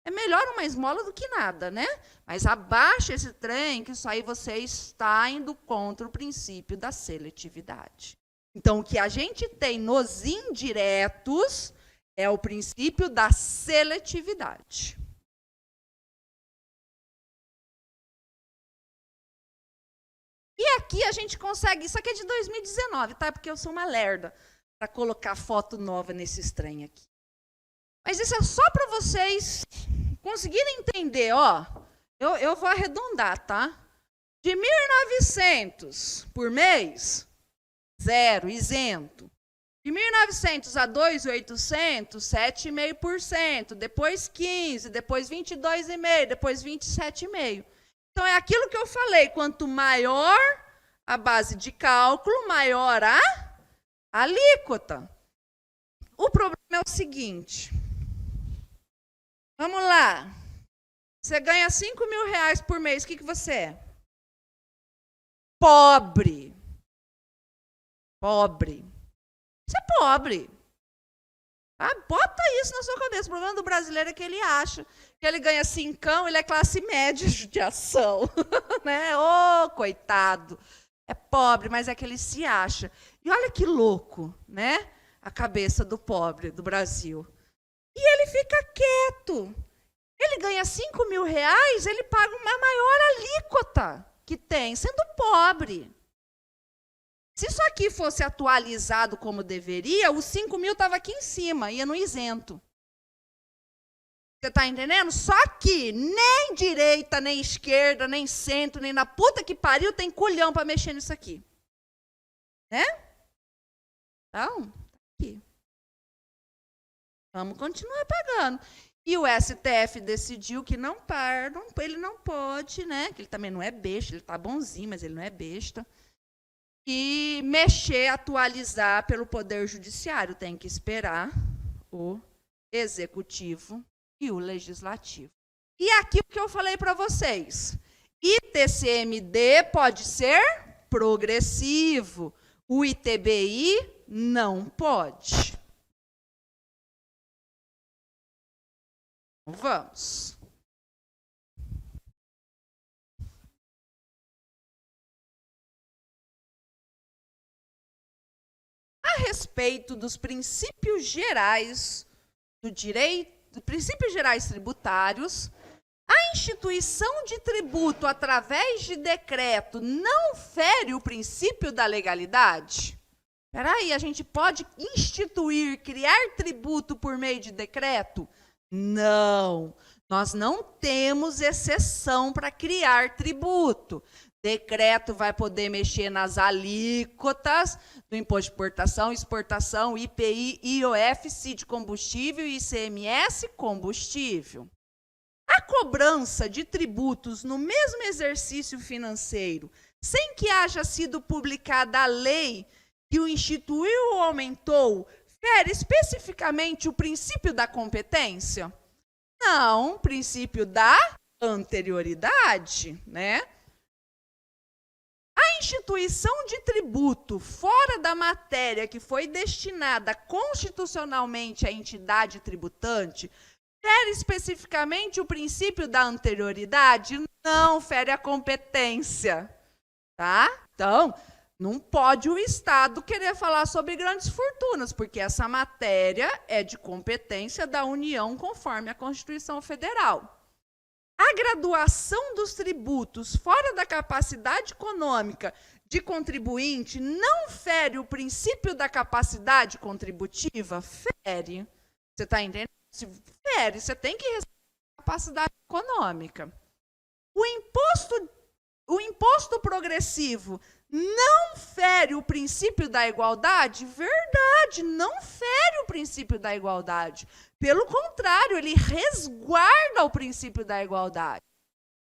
É melhor uma esmola do que nada, né? Mas abaixa esse trem, que isso aí você está indo contra o princípio da seletividade. Então, o que a gente tem nos indiretos é o princípio da seletividade. E aqui a gente consegue, isso aqui é de 2019, tá? Porque eu sou uma lerda para colocar foto nova nesses trem aqui. Mas isso é só para vocês conseguirem entender, ó. Eu vou arredondar, tá? De 1.900 por mês, 0, isento. De 1.900 a 2.800, 7,5%. Depois 15%, depois 22,5%, depois 27,5%. Então, é aquilo que eu falei. Quanto maior a base de cálculo, maior a alíquota. O problema é o seguinte. Vamos lá. Você ganha R$5.000 por mês. O que você é? Pobre. Pobre. Você é pobre. Bota isso na sua cabeça. O problema do brasileiro é que ele acha que ele ganha 5, ele é classe média de judiação. Né? Coitado. É pobre, mas é que ele se acha. E olha que louco, né? A cabeça do pobre do Brasil. E ele fica quieto. Ele ganha R$5.000, ele paga uma maior alíquota que tem, sendo pobre. Se isso aqui fosse atualizado como deveria, os 5.000 estava aqui em cima, ia no isento. Você está entendendo? Só que nem direita, nem esquerda, nem centro, nem na puta que pariu tem culhão para mexer nisso aqui. Né? Então, aqui. Vamos continuar pagando. E o STF decidiu que ele não pode, né? Que ele também não é besta, ele está bonzinho, mas ele não é besta. E mexer, atualizar pelo Poder Judiciário. Tem que esperar o Executivo e o Legislativo. E aqui o que eu falei para vocês. ITCMD pode ser progressivo. O ITBI não pode. Vamos. A respeito dos princípios gerais do direito, princípios gerais tributários, a instituição de tributo através de decreto não fere o princípio da legalidade? Espera aí, a gente pode instituir, criar tributo por meio de decreto? Não, nós não temos exceção para criar tributo. Decreto vai poder mexer nas alíquotas do imposto de importação, exportação, IPI, IOF, CID combustível e ICMS combustível. A cobrança de tributos no mesmo exercício financeiro, sem que haja sido publicada a lei que o instituiu ou aumentou, fere especificamente o princípio da competência? Não, princípio da anterioridade, né? A instituição de tributo fora da matéria que foi destinada constitucionalmente à entidade tributante fere especificamente o princípio da anterioridade? Não, fere a competência, tá? Então, não pode o Estado querer falar sobre grandes fortunas, porque essa matéria é de competência da União conforme a Constituição Federal. A graduação dos tributos fora da capacidade econômica de contribuinte não fere o princípio da capacidade contributiva? Fere. Você está entendendo? Se fere, você tem que receber a capacidade econômica. O imposto progressivo não fere o princípio da igualdade? Verdade, não fere o princípio da igualdade. Pelo contrário, ele resguarda o princípio da igualdade.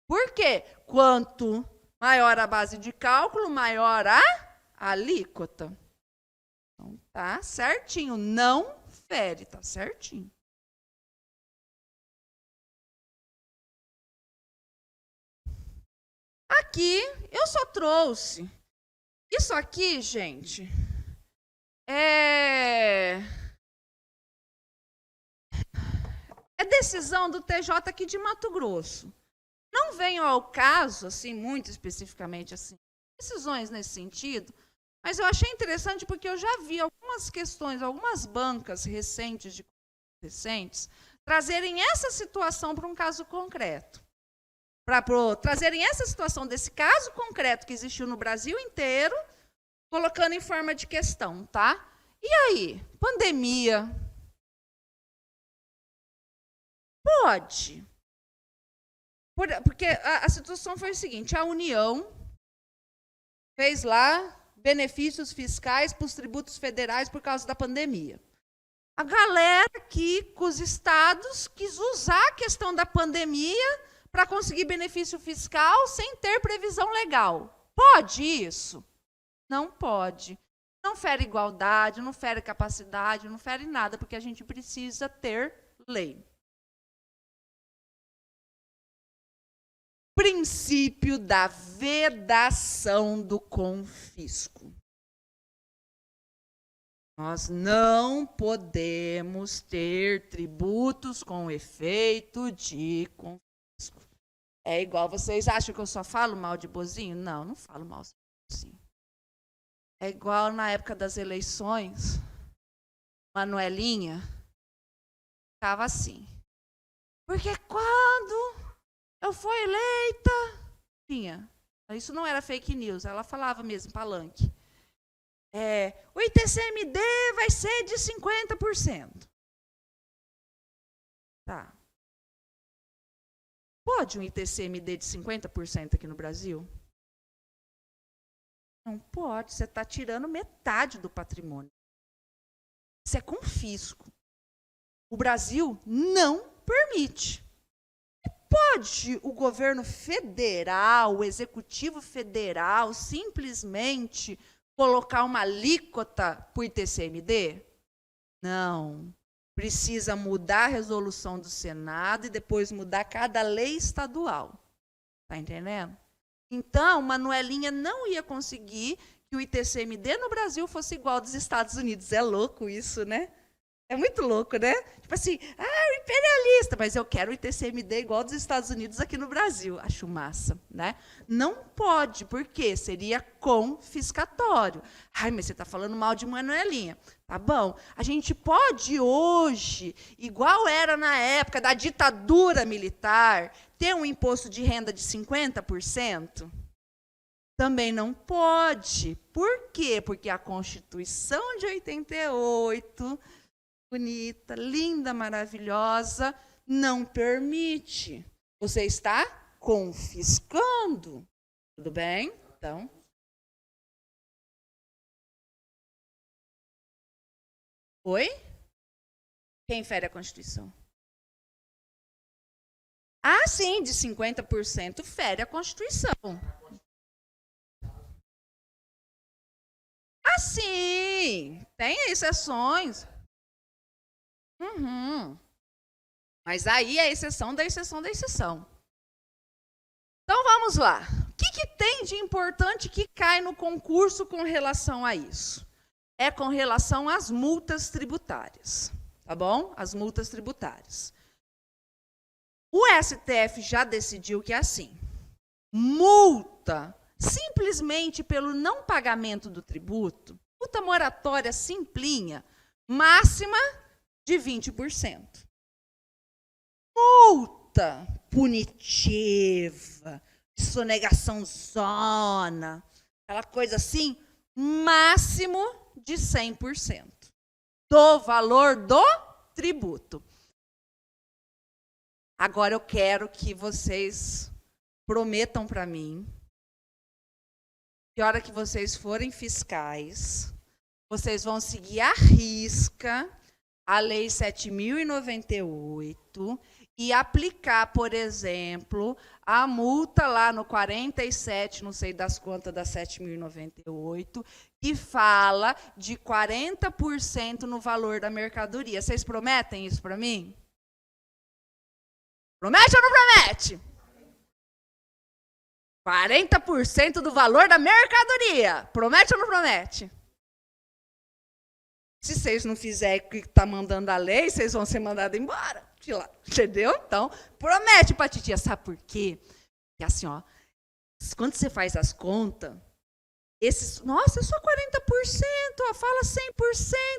Por quê? Quanto maior a base de cálculo, maior a alíquota. Então, tá certinho, não fere, tá certinho. Aqui, eu só trouxe. Isso aqui, gente, é decisão do TJ aqui de Mato Grosso. Não venho ao caso, assim, muito especificamente, assim, decisões nesse sentido, mas eu achei interessante porque eu já vi algumas questões, algumas bancas recentes, trazerem essa situação para um caso concreto. Para trazerem essa situação desse caso concreto que existiu no Brasil inteiro, colocando em forma de questão, tá? E aí, pandemia? Pode. Porque a situação foi a seguinte, a União fez lá benefícios fiscais para os tributos federais por causa da pandemia. A galera aqui, com os estados, quis usar a questão da pandemia para conseguir benefício fiscal sem ter previsão legal. Pode isso? Não pode. Não fere igualdade, não fere capacidade, não fere nada, porque a gente precisa ter lei. Princípio da vedação do confisco. Nós não podemos ter tributos com efeito de confisco. É igual, vocês acham que eu só falo mal de Bozinho? Não, não falo mal de Bozinho. É igual na época das eleições, Manuelinha estava assim. Porque quando eu fui eleita, isso não era fake news, ela falava mesmo, palanque. O ITCMD vai ser de 50%. Tá. Pode um ITCMD de 50% aqui no Brasil? Não pode, você está tirando metade do patrimônio. Isso é confisco. O Brasil não permite. Pode o governo federal, o executivo federal, simplesmente colocar uma alíquota para o ITCMD? Não. Precisa mudar a resolução do Senado e depois mudar cada lei estadual. Está entendendo? Então, Manuelinha não ia conseguir que o ITCMD no Brasil fosse igual ao dos Estados Unidos. É louco isso, né? É muito louco, né? Tipo assim, o imperialista, mas eu quero o ITCMD igual dos Estados Unidos aqui no Brasil. Acho massa, né? Não pode, porque seria confiscatório. Ai, mas você está falando mal de Manuelinha. Tá bom. A gente pode hoje, igual era na época da ditadura militar, ter um imposto de renda de 50%? Também não pode. Por quê? Porque a Constituição de 88... bonita, linda, maravilhosa, não permite. Você está confiscando. Tudo bem? Então. Oi? Quem fere a Constituição? Ah, sim, de 50% fere a Constituição. Ah, sim, tem exceções. Mas aí é a exceção da exceção da exceção. Então vamos lá. O que tem de importante que cai no concurso com relação a isso? É com relação às multas tributárias. Tá bom? As multas tributárias. O STF já decidiu que é assim. Multa, simplesmente pelo não pagamento do tributo, multa moratória simplinha, máxima de 20%. Multa punitiva, sonegação zona, aquela coisa assim, máximo de 100% do valor do tributo. Agora eu quero que vocês prometam para mim que a hora que vocês forem fiscais, vocês vão seguir à risca a Lei 7.098 e aplicar, por exemplo, a multa lá no 47, não sei das quantas, da 7.098, que fala de 40% no valor da mercadoria. Vocês prometem isso para mim? Promete ou não promete? 40% do valor da mercadoria. Promete ou não promete? Se vocês não fizerem o que está mandando a lei, vocês vão ser mandados embora. Entendeu? Então, promete para a titia. Sabe por quê? Porque assim, ó, quando você faz as contas, nossa, é só 40%, ó, fala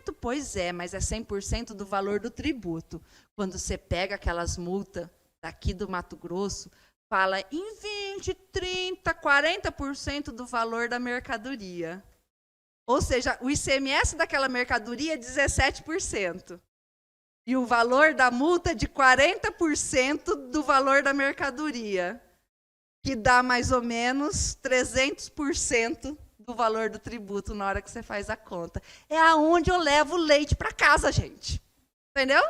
100%. Pois é, mas é 100% do valor do tributo. Quando você pega aquelas multas daqui do Mato Grosso, fala em 20, 30, 40% do valor da mercadoria. Ou seja, o ICMS daquela mercadoria é 17%. E o valor da multa é de 40% do valor da mercadoria, que dá mais ou menos 300% do valor do tributo na hora que você faz a conta. É aonde eu levo o leite para casa, gente. Entendeu?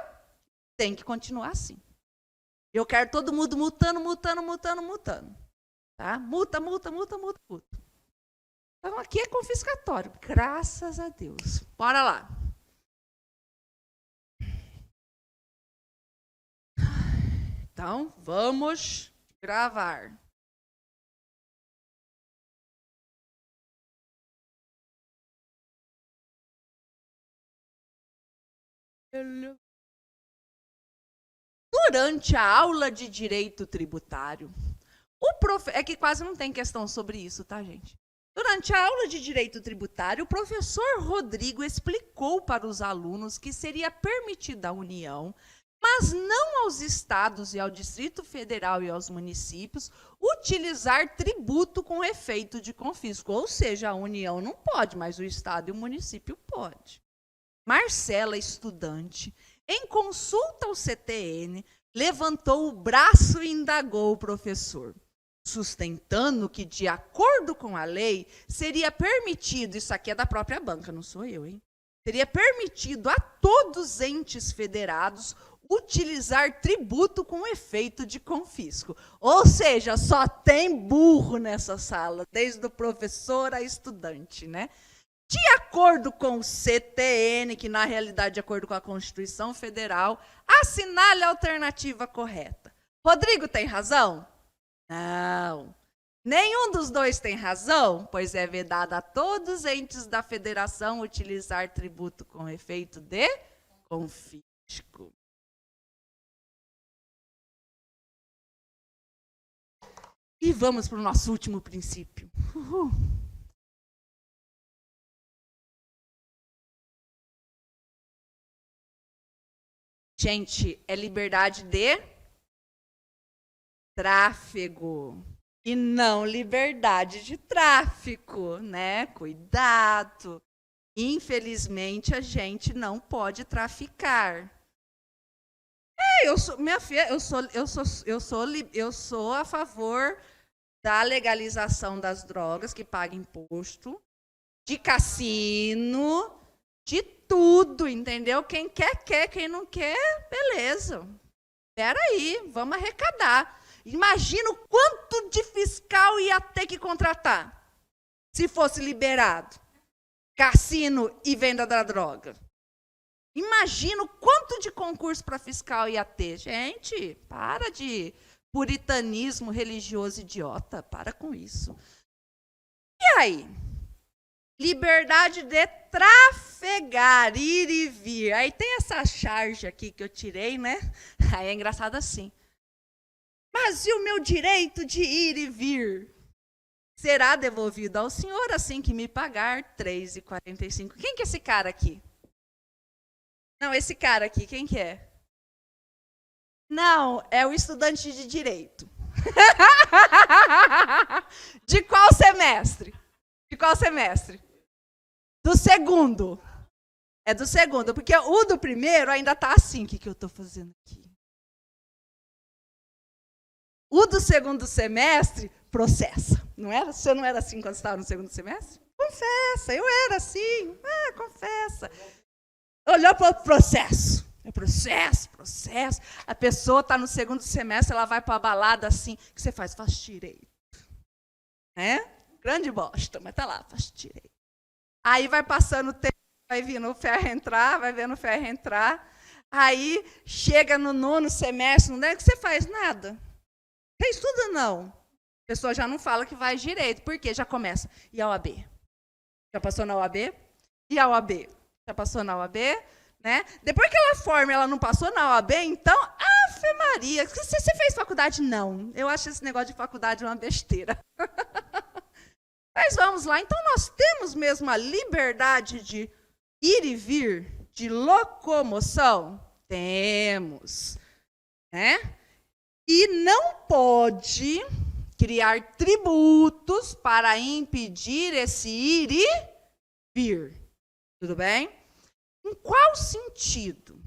Tem que continuar assim. Eu quero todo mundo multando. Tá? Multa. Então, aqui é confiscatório, graças a Deus. Bora lá. Então, vamos gravar. Durante a aula de direito tributário, é que quase não tem questão sobre isso, tá, gente? Durante a aula de direito tributário, o professor Rodrigo explicou para os alunos que seria permitida à União, mas não aos estados e ao Distrito Federal e aos municípios, utilizar tributo com efeito de confisco. Ou seja, a União não pode, mas o estado e o município pode. Marcela, estudante, em consulta ao CTN, levantou o braço e indagou o professor, sustentando que, de acordo com a lei, seria permitido, isso aqui é da própria banca, não sou eu, hein? Seria permitido a todos os entes federados utilizar tributo com efeito de confisco. Ou seja, só tem burro nessa sala, desde o professor a estudante, né? de acordo com o CTN, que na realidade, de acordo com a Constituição Federal, assinale a alternativa correta. Rodrigo tem razão? Não. Nenhum dos dois tem razão, pois é vedado a todos os entes da federação utilizar tributo com efeito de confisco. E vamos para o nosso último princípio. Gente, é liberdade de tráfego e não liberdade de tráfico, né? Cuidado. Infelizmente, a gente não pode traficar. Minha filha, eu sou a favor da legalização das drogas, que paga imposto, de cassino, de tudo, entendeu? Quem quer, quem não quer, beleza. Espera aí, vamos arrecadar. Imagina o quanto de fiscal ia ter que contratar se fosse liberado cassino e venda da droga. Imagina o quanto de concurso para fiscal ia ter. Gente, para de puritanismo religioso idiota, para com isso. E aí? Liberdade de trafegar, ir e vir. Aí tem essa charge aqui que eu tirei, né? Aí é engraçado assim. Mas e o meu direito de ir e vir? Será devolvido ao senhor assim que me pagar R$ 3,45. Quem que é esse cara aqui? Não, esse cara aqui, quem que é? Não, é o estudante de direito. De qual semestre? De qual semestre? Do segundo. É do segundo, porque o do primeiro ainda está assim. O que eu estou fazendo aqui? O do segundo semestre, processa. Não era? Você não era assim quando estava no segundo semestre? Confessa, eu era assim. Confessa. Olhou para o processo. É processo. A pessoa está no segundo semestre, ela vai para a balada assim. O que você faz? Faz direito. Grande bosta, mas tá lá, faz direito. Aí vai passando o tempo, vai vendo o ferro entrar. Aí chega no nono semestre, não é que você faz nada. Você estuda, não. A pessoa já não fala que faz direito. Por quê? Já começa. E a OAB? Já passou na OAB? E a OAB? Já passou na OAB? Né? Depois que ela forma, ela não passou na OAB, então, Ave Maria, você fez faculdade? Não. Eu acho esse negócio de faculdade uma besteira. Mas vamos lá. Então, nós temos mesmo a liberdade de ir e vir, de locomoção? Temos. Né? E não pode criar tributos para impedir esse ir e vir. Tudo bem? Em qual sentido?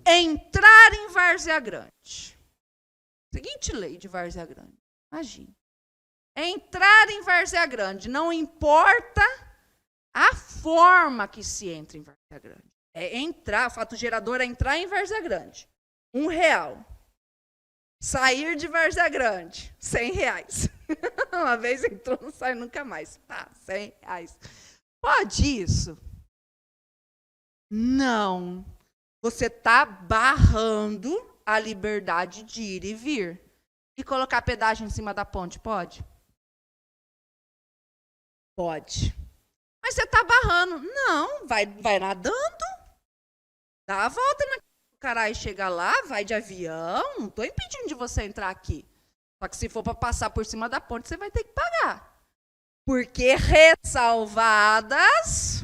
Entrar em Várzea Grande. Seguinte lei de Várzea Grande. Imagina. Entrar em Várzea Grande. Não importa a forma que se entra em Várzea Grande. É entrar, o fato gerador é entrar em Várzea Grande. R$1. Sair de Várzea Grande, R$100. Uma vez entrou, não sai nunca mais. R$100. Pode isso? Não. Você está barrando a liberdade de ir e vir. E colocar pedágio em cima da ponte, pode? Pode. Mas você está barrando. Não, vai nadando. Dá a volta na caralho, chega lá, vai de avião. Não estou impedindo de você entrar aqui. Só que se for para passar por cima da ponte, você vai ter que pagar. Porque ressalvadas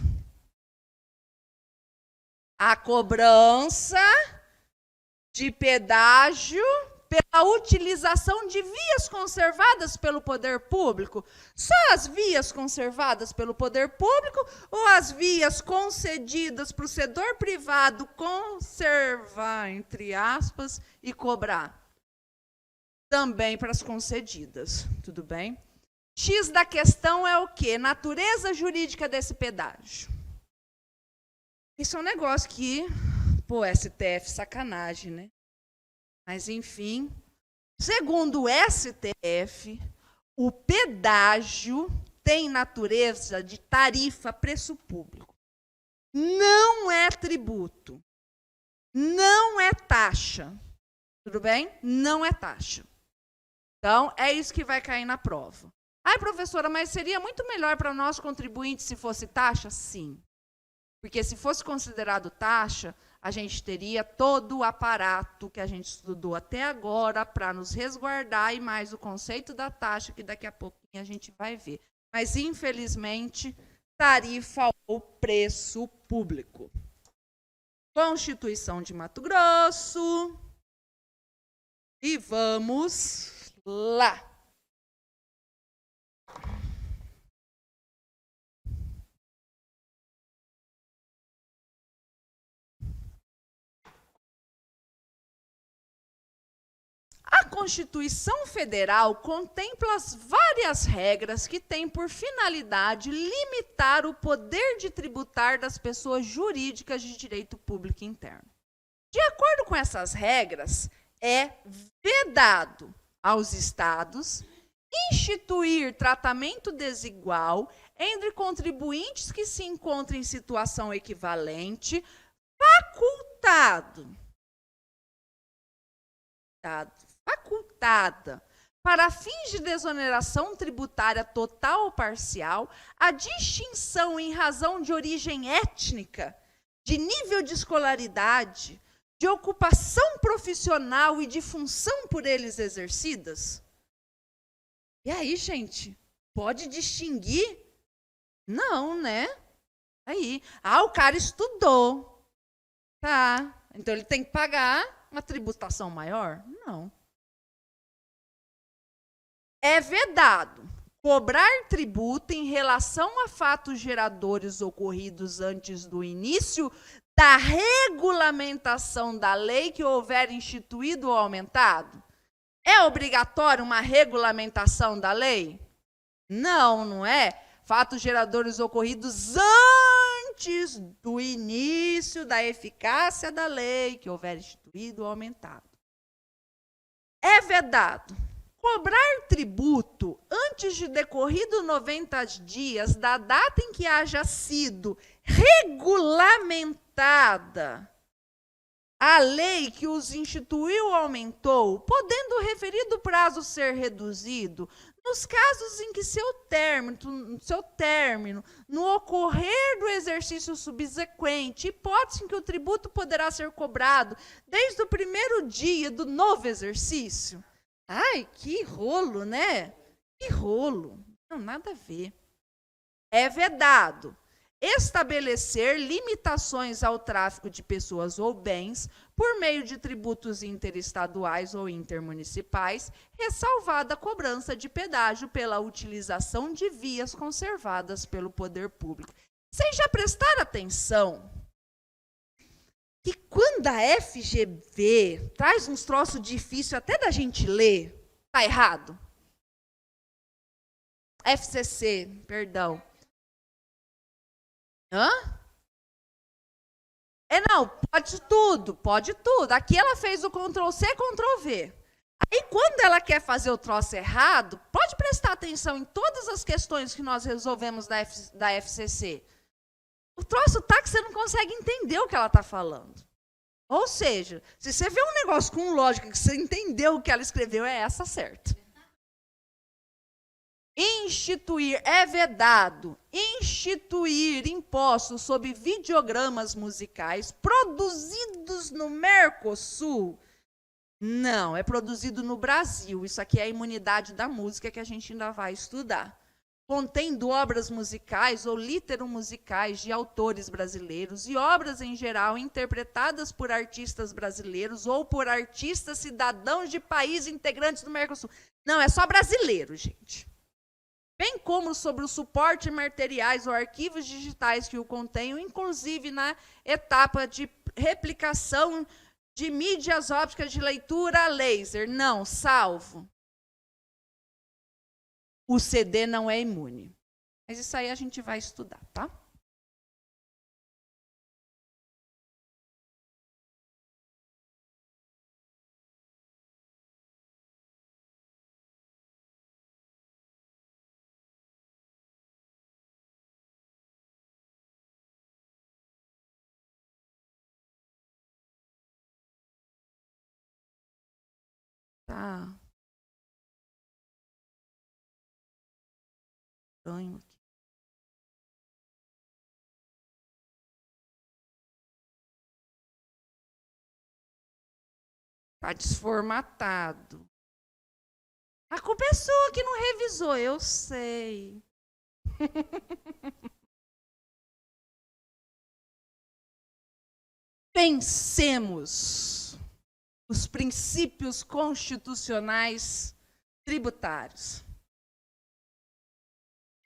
a cobrança de pedágio pela utilização de vias conservadas pelo poder público. Só as vias conservadas pelo poder público ou as vias concedidas para o setor privado conservar, entre aspas, e cobrar? Também para as concedidas, tudo bem? X da questão é o quê? Natureza jurídica desse pedágio. Isso é um negócio que, STF, sacanagem, né? Mas, enfim, segundo o STF, o pedágio tem natureza de tarifa, preço público. Não é tributo. Não é taxa. Tudo bem? Não é taxa. Então, é isso que vai cair na prova. Ai, professora, mas seria muito melhor para nós contribuintes se fosse taxa? Sim. Porque se fosse considerado taxa, a gente teria todo o aparato que a gente estudou até agora para nos resguardar e mais o conceito da taxa, que daqui a pouquinho a gente vai ver. Mas, infelizmente, tarifa ou preço público. Constituição de Mato Grosso. E vamos lá. A Constituição Federal contempla as várias regras que têm por finalidade limitar o poder de tributar das pessoas jurídicas de direito público interno. De acordo com essas regras, é vedado aos estados instituir tratamento desigual entre contribuintes que se encontram em situação equivalente, facultada para fins de desoneração tributária total ou parcial, a distinção em razão de origem étnica, de nível de escolaridade, de ocupação profissional e de função por eles exercidas. E aí, gente, pode distinguir? Não, né? Aí, o cara estudou. Tá, então ele tem que pagar uma tributação maior? Não. É vedado cobrar tributo em relação a fatos geradores ocorridos antes do início da regulamentação da lei que houver instituído ou aumentado. É obrigatório uma regulamentação da lei? Não, não é. Fatos geradores ocorridos antes do início da eficácia da lei que houver instituído ou aumentado. É vedado cobrar tributo antes de decorrido 90 dias da data em que haja sido regulamentada a lei que os instituiu ou aumentou, podendo o referido prazo ser reduzido, nos casos em que seu término, no ocorrer do exercício subsequente, hipótese em que o tributo poderá ser cobrado desde o primeiro dia do novo exercício. Ai, que rolo, né? Que rolo. Não, nada a ver. É vedado estabelecer limitações ao tráfico de pessoas ou bens por meio de tributos interestaduais ou intermunicipais, ressalvada a cobrança de pedágio pela utilização de vias conservadas pelo poder público. Vocês já prestaram atenção que quando a FGV traz uns troços difíceis até da gente ler, tá errado? FCC, perdão. Hã? Não, pode tudo. Aqui ela fez o Ctrl+C, Ctrl+V. Aí, quando ela quer fazer o troço errado, pode prestar atenção em todas as questões que nós resolvemos da FCC. O troço tá que você não consegue entender o que ela está falando. Ou seja, se você vê um negócio com lógica que você entendeu o que ela escreveu, é essa certa. Instituir, é vedado, instituir impostos sobre videogramas musicais produzidos no Mercosul. Não, é produzido no Brasil. Isso aqui é a imunidade da música que a gente ainda vai estudar. Contendo obras musicais ou litero-musicais de autores brasileiros e obras em geral interpretadas por artistas brasileiros ou por artistas cidadãos de países integrantes do Mercosul. Não, é só brasileiro, gente. Bem como sobre o suporte materiais ou arquivos digitais que o contenham, inclusive na etapa de replicação de mídias ópticas de leitura a laser. Não, salvo. O CD não é imune. Mas isso aí a gente vai estudar, tá? Tá estranho aqui. Tá desformatado. A culpa é sua que não revisou, eu sei. Pensemos os princípios constitucionais tributários.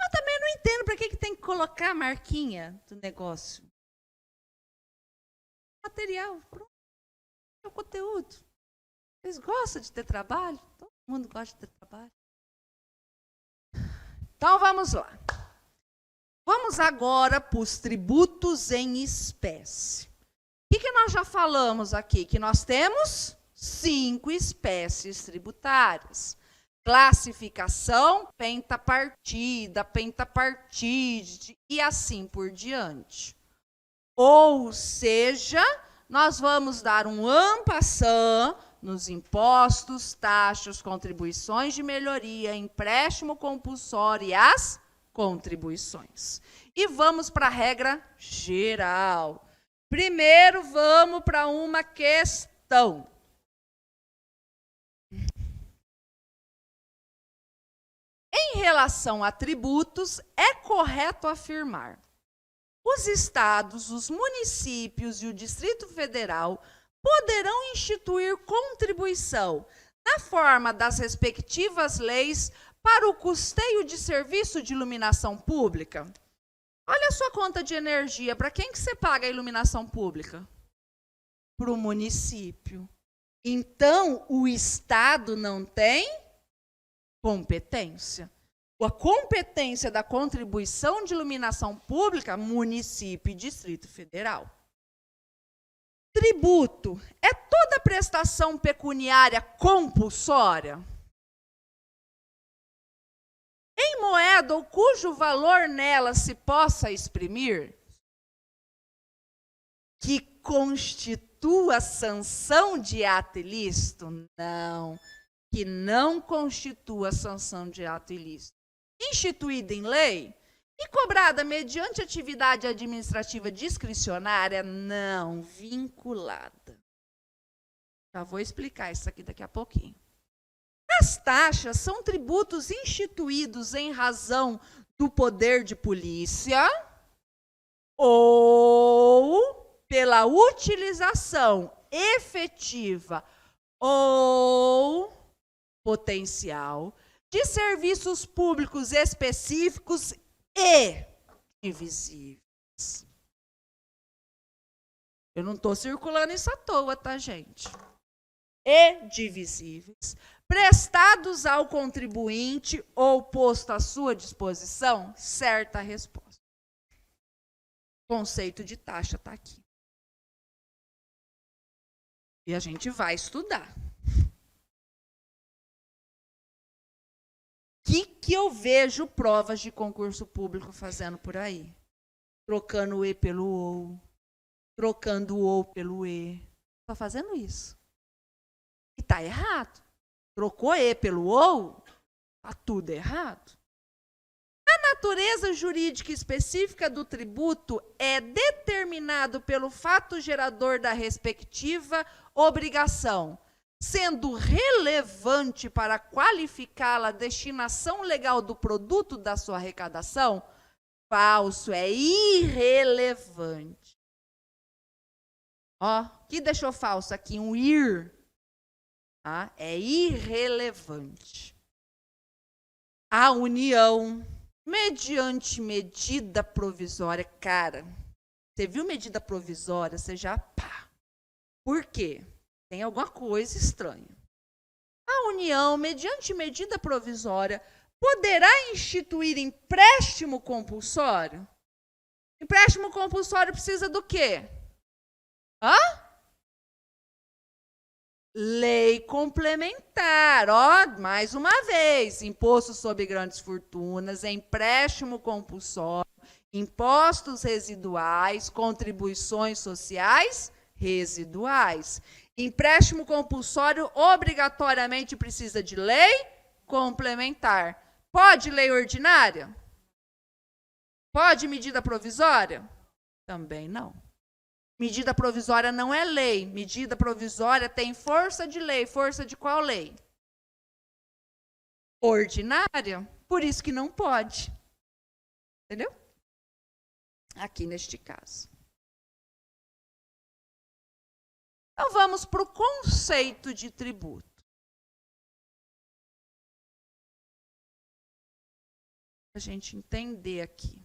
Eu também não entendo para que tem que colocar a marquinha do negócio. Material, pronto. É o conteúdo. Eles gostam de ter trabalho? Todo mundo gosta de ter trabalho. Então vamos lá. Vamos agora para os tributos em espécie. O que nós já falamos aqui? Que nós temos 5 espécies tributárias. Classificação, pentapartida, pentapartite e assim por diante. Ou seja, nós vamos dar um en passant nos impostos, taxas, contribuições de melhoria, empréstimo compulsório e as contribuições. E vamos para a regra geral. Primeiro, vamos para uma questão. Em relação a tributos, é correto afirmar: os estados, os municípios e o Distrito Federal poderão instituir contribuição na forma das respectivas leis para o custeio de serviço de iluminação pública. Olha a sua conta de energia. Para quem que você paga a iluminação pública? Para o município. Então, o Estado não tem competência. A competência da contribuição de iluminação pública, município e Distrito Federal. Tributo é toda prestação pecuniária compulsória? Em moeda ou cujo valor nela se possa exprimir? Que constitua sanção de ato ilícito? Não, que não constitua sanção de ato ilícito. Instituída em lei e cobrada mediante atividade administrativa discricionária? Não, vinculada. Já vou explicar isso aqui daqui a pouquinho. As taxas são tributos instituídos em razão do poder de polícia ou pela utilização efetiva ou potencial de serviços públicos específicos e divisíveis. Eu não estou circulando isso à toa, tá, gente? E divisíveis, prestados ao contribuinte ou posto à sua disposição? Certa resposta. O conceito de taxa está aqui. E a gente vai estudar. O que eu vejo provas de concurso público fazendo por aí? Trocando o E pelo OU, trocando o OU pelo E. Está fazendo isso. E está errado. Trocou E pelo OU, está tudo errado. A natureza jurídica específica do tributo é determinado pelo fato gerador da respectiva obrigação, sendo relevante para qualificá-la a destinação legal do produto da sua arrecadação? Falso, é irrelevante. Ó, que deixou falso aqui? Um ir. Tá? É irrelevante. A União, mediante medida provisória, cara, você viu medida provisória, você já pá. Por quê? Tem alguma coisa estranha. A União, mediante medida provisória, poderá instituir empréstimo compulsório? Empréstimo compulsório precisa do quê? Hã? Lei complementar, ó, mais uma vez, imposto sobre grandes fortunas, empréstimo compulsório, impostos residuais, contribuições sociais residuais. Empréstimo compulsório obrigatoriamente precisa de lei complementar. Pode lei ordinária? Pode medida provisória? Também não. Medida provisória não é lei. Medida provisória tem força de lei. Força de qual lei? Ordinária. Por isso que não pode. Entendeu? Aqui neste caso. Então vamos para o conceito de tributo. Para a gente entender aqui.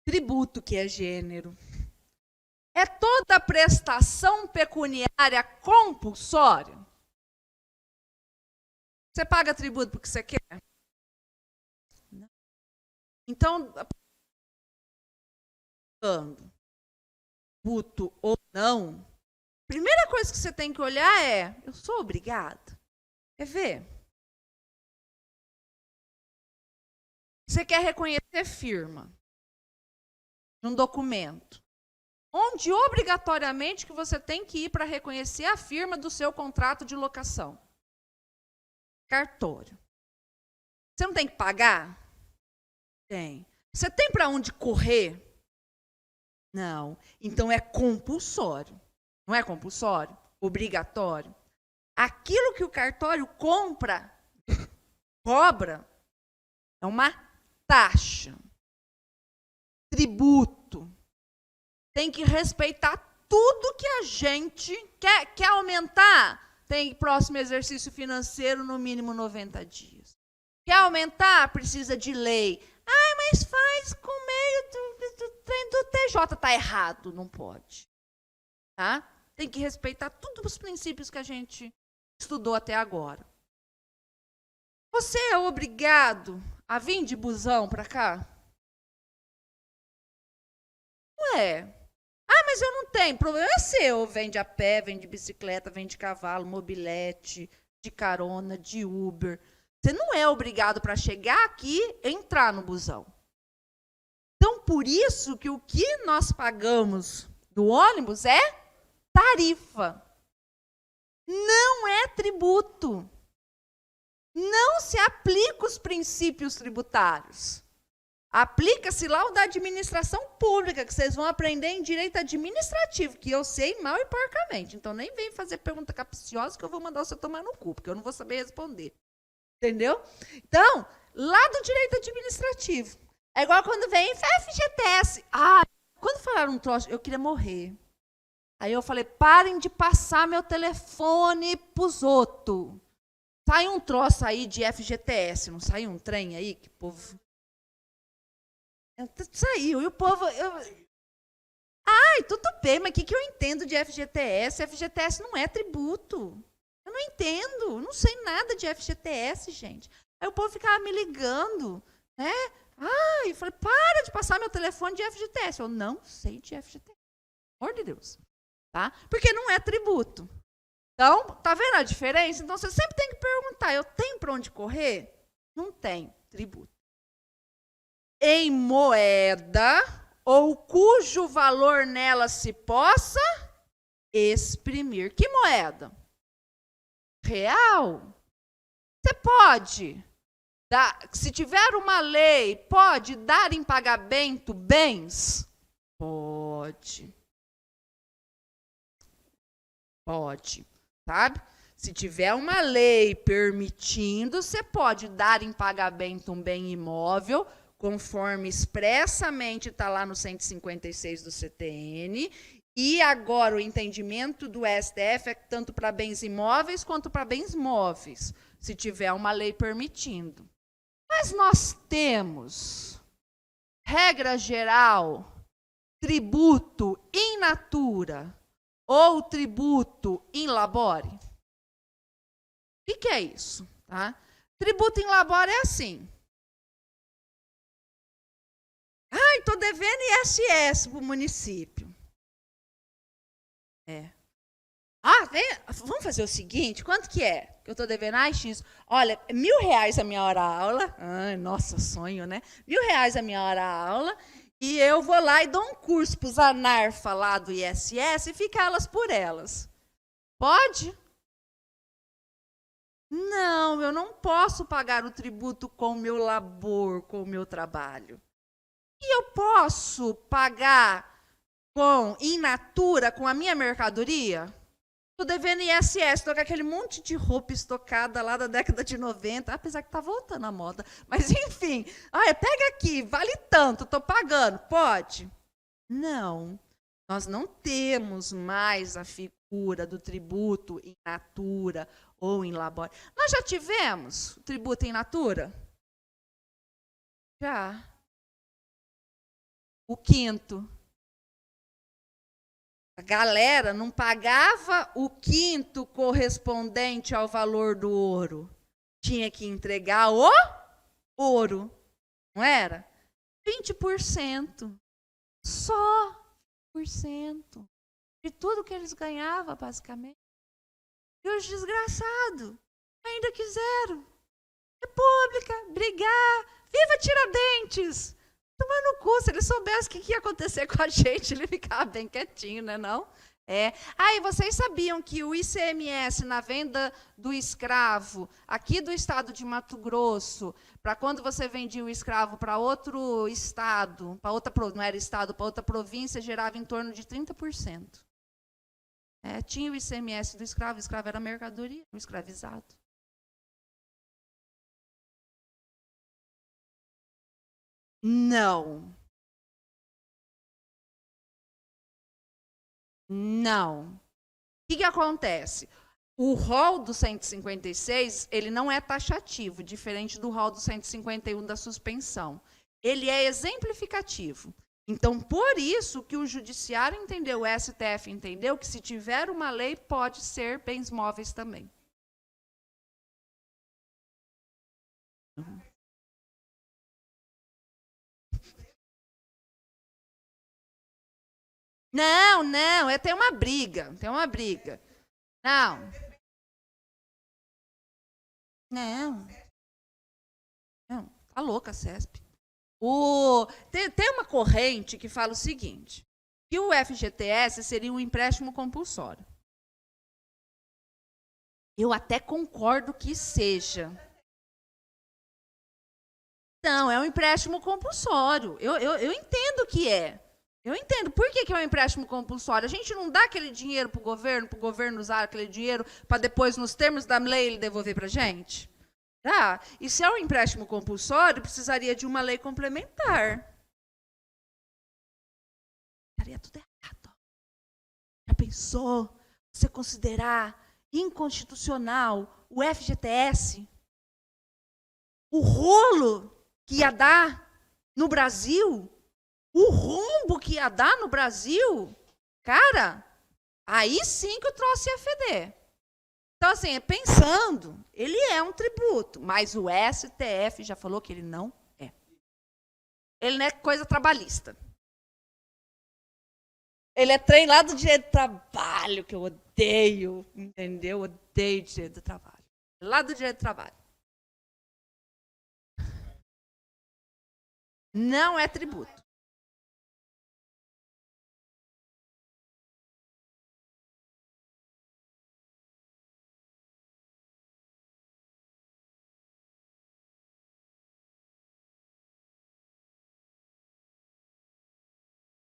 Tributo, que é gênero. É toda prestação pecuniária compulsória? Você paga tributo porque você quer? Não. Então, tributo ou não, a primeira coisa que você tem que olhar é, eu sou obrigado? Quer ver? Você quer reconhecer firma num documento, onde obrigatoriamente que você tem que ir para reconhecer a firma do seu contrato de locação. Cartório. Você não tem que pagar? Tem. Você tem para onde correr? Não. Então é compulsório. Não é compulsório? Obrigatório. Aquilo que o cartório cobra, é uma taxa. Tributo. Tem que respeitar tudo que a gente quer aumentar. Tem próximo exercício financeiro no mínimo 90 dias. Quer aumentar? Precisa de lei. Mas faz com meio do TJ. Está errado, não pode. Tá? Tem que respeitar todos os princípios que a gente estudou até agora. Você é obrigado a vir de busão para cá? Não é. Mas eu não tenho. Problema é seu. Vem de a pé, vem de bicicleta, vem de cavalo, mobilete, de carona, de Uber. Você não é obrigado para chegar aqui entrar no busão. Então, por isso que o que nós pagamos do ônibus é tarifa. Não é tributo. Não se aplica os princípios tributários. Aplica-se lá o da administração pública, que vocês vão aprender em direito administrativo, que eu sei mal e porcamente. Então, nem vem fazer pergunta capciosa que eu vou mandar você tomar no cu, porque eu não vou saber responder. Entendeu? Então, lá do direito administrativo. É igual quando vem FGTS. Quando falaram um troço, eu queria morrer. Aí eu falei, parem de passar meu telefone pros outros. Sai um troço aí de FGTS, não sai um trem aí que o povo... Saiu, e o povo... tudo bem, mas o que eu entendo de FGTS? FGTS não é tributo. Eu não entendo, não sei nada de FGTS, gente. Aí o povo ficava me ligando, né? Eu falei, para de passar meu telefone de FGTS. Eu não sei de FGTS. Pelo amor de Deus. Tá? Porque não é tributo. Então, tá vendo a diferença? Então, você sempre tem que perguntar, eu tenho para onde correr? Não tem tributo. Em moeda ou cujo valor nela se possa exprimir. Que moeda? Real. Você pode dar, se tiver uma lei, pode dar em pagamento bens? Pode. Pode, sabe? Se tiver uma lei permitindo, você pode dar em pagamento um bem imóvel, conforme expressamente está lá no 156 do CTN, e agora o entendimento do STF é tanto para bens imóveis quanto para bens móveis, se tiver uma lei permitindo. Mas nós temos, regra geral, tributo in natura ou tributo in labore. O que é isso? Tá? Tributo in labore é assim. Estou devendo ISS para o município. Vamos fazer o seguinte, quanto que é? Que eu estou devendo, X. Olha, R$1.000 a minha hora-aula. Ai, nossa, sonho, né? R$1.000 a minha hora-aula. E eu vou lá e dou um curso para os ANARFA lá do ISS e fica elas por elas. Pode? Não, eu não posso pagar o tributo com o meu labor, com o meu trabalho. E eu posso pagar in natura, com a minha mercadoria? Estou devendo ISS, estou com aquele monte de roupa estocada lá da década de 90, apesar que está voltando a moda. Mas, enfim, pega aqui, vale tanto, estou pagando. Pode? Não. Nós não temos mais a figura do tributo in natura ou in labore. Nós já tivemos o tributo in natura? Já. O quinto. A galera não pagava o quinto correspondente ao valor do ouro. Tinha que entregar o ouro. Não era? 20%. Só 20% de tudo que eles ganhavam, basicamente. E os desgraçados ainda quiseram. República, brigar, viva Tiradentes! Tomar no cu, se ele soubesse o que ia acontecer com a gente, ele ficava bem quietinho, né, não? E vocês sabiam que o ICMS na venda do escravo, aqui do estado de Mato Grosso, para quando você vendia o escravo para outro estado, não era estado, para outra província, gerava em torno de 30%. Tinha o ICMS do escravo, o escravo era mercadoria, o escravizado. Não. Não. O que acontece? O rol do 156, ele não é taxativo, diferente do rol do 151 da suspensão. Ele é exemplificativo. Então, por isso que o judiciário entendeu, o STF entendeu, que se tiver uma lei, pode ser bens móveis também. Não, tem uma briga. Não, tá louca a CESP. Tem uma corrente que fala o seguinte, que o FGTS seria um empréstimo compulsório. Eu até concordo que seja. Não, é um empréstimo compulsório. Eu entendo que é. Eu entendo. Por que é um empréstimo compulsório? A gente não dá aquele dinheiro para o governo usar aquele dinheiro para depois, nos termos da lei, ele devolver para a gente? E se é um empréstimo compulsório, precisaria de uma lei complementar. Estaria tudo errado. Já pensou você considerar inconstitucional o FGTS? O rolo que ia dar no Brasil? O rombo que ia dar no Brasil? Cara, aí sim que o troço ia feder. Então, assim, pensando, ele é um tributo, mas o STF já falou que ele não é. Ele não é coisa trabalhista. Ele é trem lá do direito do trabalho, que eu odeio, entendeu? Odeio direito do trabalho. Lá do direito do trabalho. Não é tributo.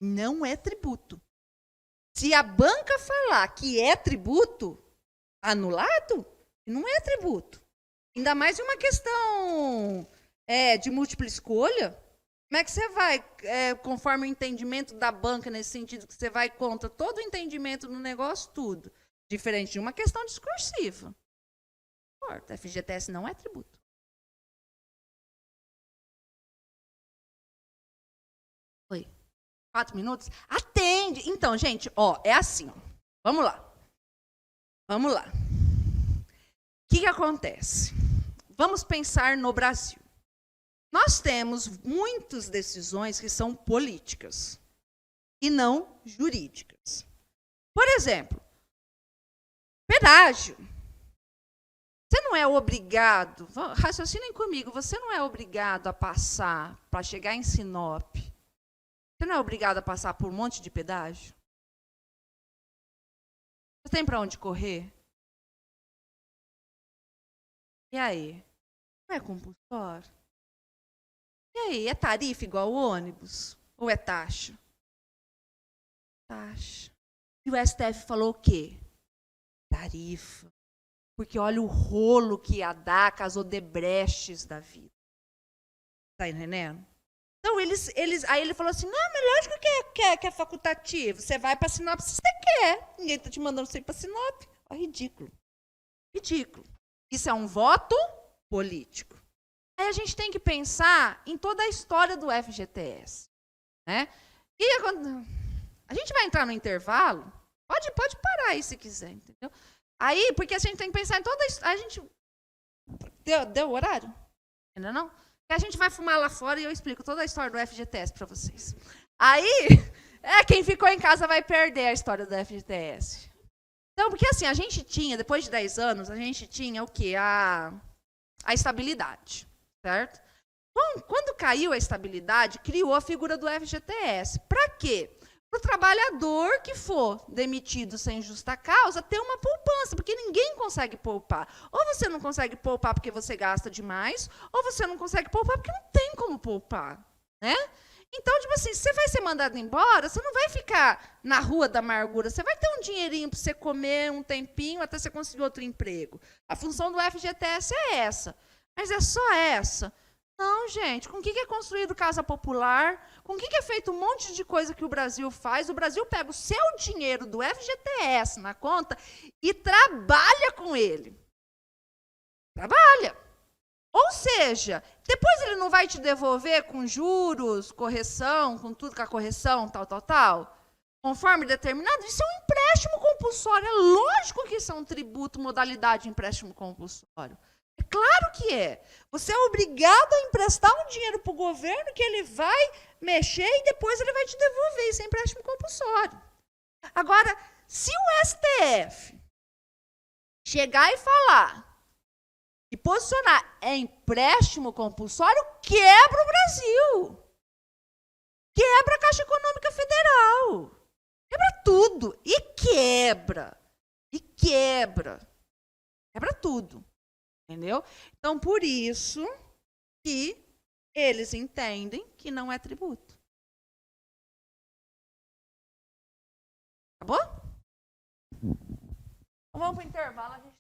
Não é tributo. Se a banca falar que é tributo, anulado, não é tributo. Ainda mais em uma questão de múltipla escolha. Como é que você vai, conforme o entendimento da banca, nesse sentido, que você vai contra todo o entendimento do negócio, tudo. Diferente de uma questão discursiva. O FGTS não é tributo. Oi. 4 minutos? Atende! Então, gente, é assim. Vamos lá. O que acontece? Vamos pensar no Brasil. Nós temos muitas decisões que são políticas e não jurídicas. Por exemplo, Pedágio. Você não é obrigado, raciocinem comigo, você não é obrigado a passar para chegar em Sinop. Você não é obrigado a passar por um monte de pedágio? Você tem para onde correr? E aí? Não é compulsório? E aí, é tarifa igual ao ônibus? Ou é taxa? Taxa. E o STF falou o quê? Tarifa. Porque olha o rolo que ia dar com as Odebrechts da vida. Tá entendendo? Então, aí ele falou assim, não, mas lógico que é facultativo. Você vai para Sinop se você quer. Ninguém está te mandando você ir para Sinop. Ó, ridículo. Ridículo. Isso é um voto político. Aí a gente tem que pensar em toda a história do FGTS. Né? E a gente vai entrar no intervalo. Pode parar aí se quiser, entendeu? Aí, porque a gente tem que pensar em toda a história. A gente... Deu o horário? Ainda não? A gente vai fumar lá fora e eu explico toda a história do FGTS para vocês. Aí, quem ficou em casa vai perder a história do FGTS. Então, porque assim, a gente tinha, depois de 10 anos, a gente tinha o quê? A estabilidade, certo? Bom, quando caiu a estabilidade, criou a figura do FGTS. Para quê? Para o trabalhador que for demitido sem justa causa ter uma poupança, porque ninguém consegue poupar. Ou você não consegue poupar porque você gasta demais, ou você não consegue poupar porque não tem como poupar. Né? Então, tipo assim, se você vai ser mandado embora, você não vai ficar na rua da amargura, você vai ter um dinheirinho para você comer um tempinho até você conseguir outro emprego. A função do FGTS é essa. Mas é só essa? Não, gente. Com o que é construído casa popular? Com o que é feito um monte de coisa que o Brasil faz? O Brasil pega o seu dinheiro do FGTS na conta e trabalha com ele. Trabalha. Ou seja, depois ele não vai te devolver com juros, correção, com tudo com a correção, tal, conforme determinado. Isso é um empréstimo compulsório. É lógico que isso é um tributo, modalidade de empréstimo compulsório. É claro que é. Você é obrigado a emprestar um dinheiro para o governo que ele vai mexer e depois ele vai te devolver. Isso é empréstimo compulsório. Agora, se o STF chegar e falar e posicionar é empréstimo compulsório, quebra o Brasil. Quebra a Caixa Econômica Federal. Quebra tudo. E quebra. Quebra tudo. Entendeu? Então, por isso que eles entendem que não é tributo. Acabou? Então, vamos para o intervalo.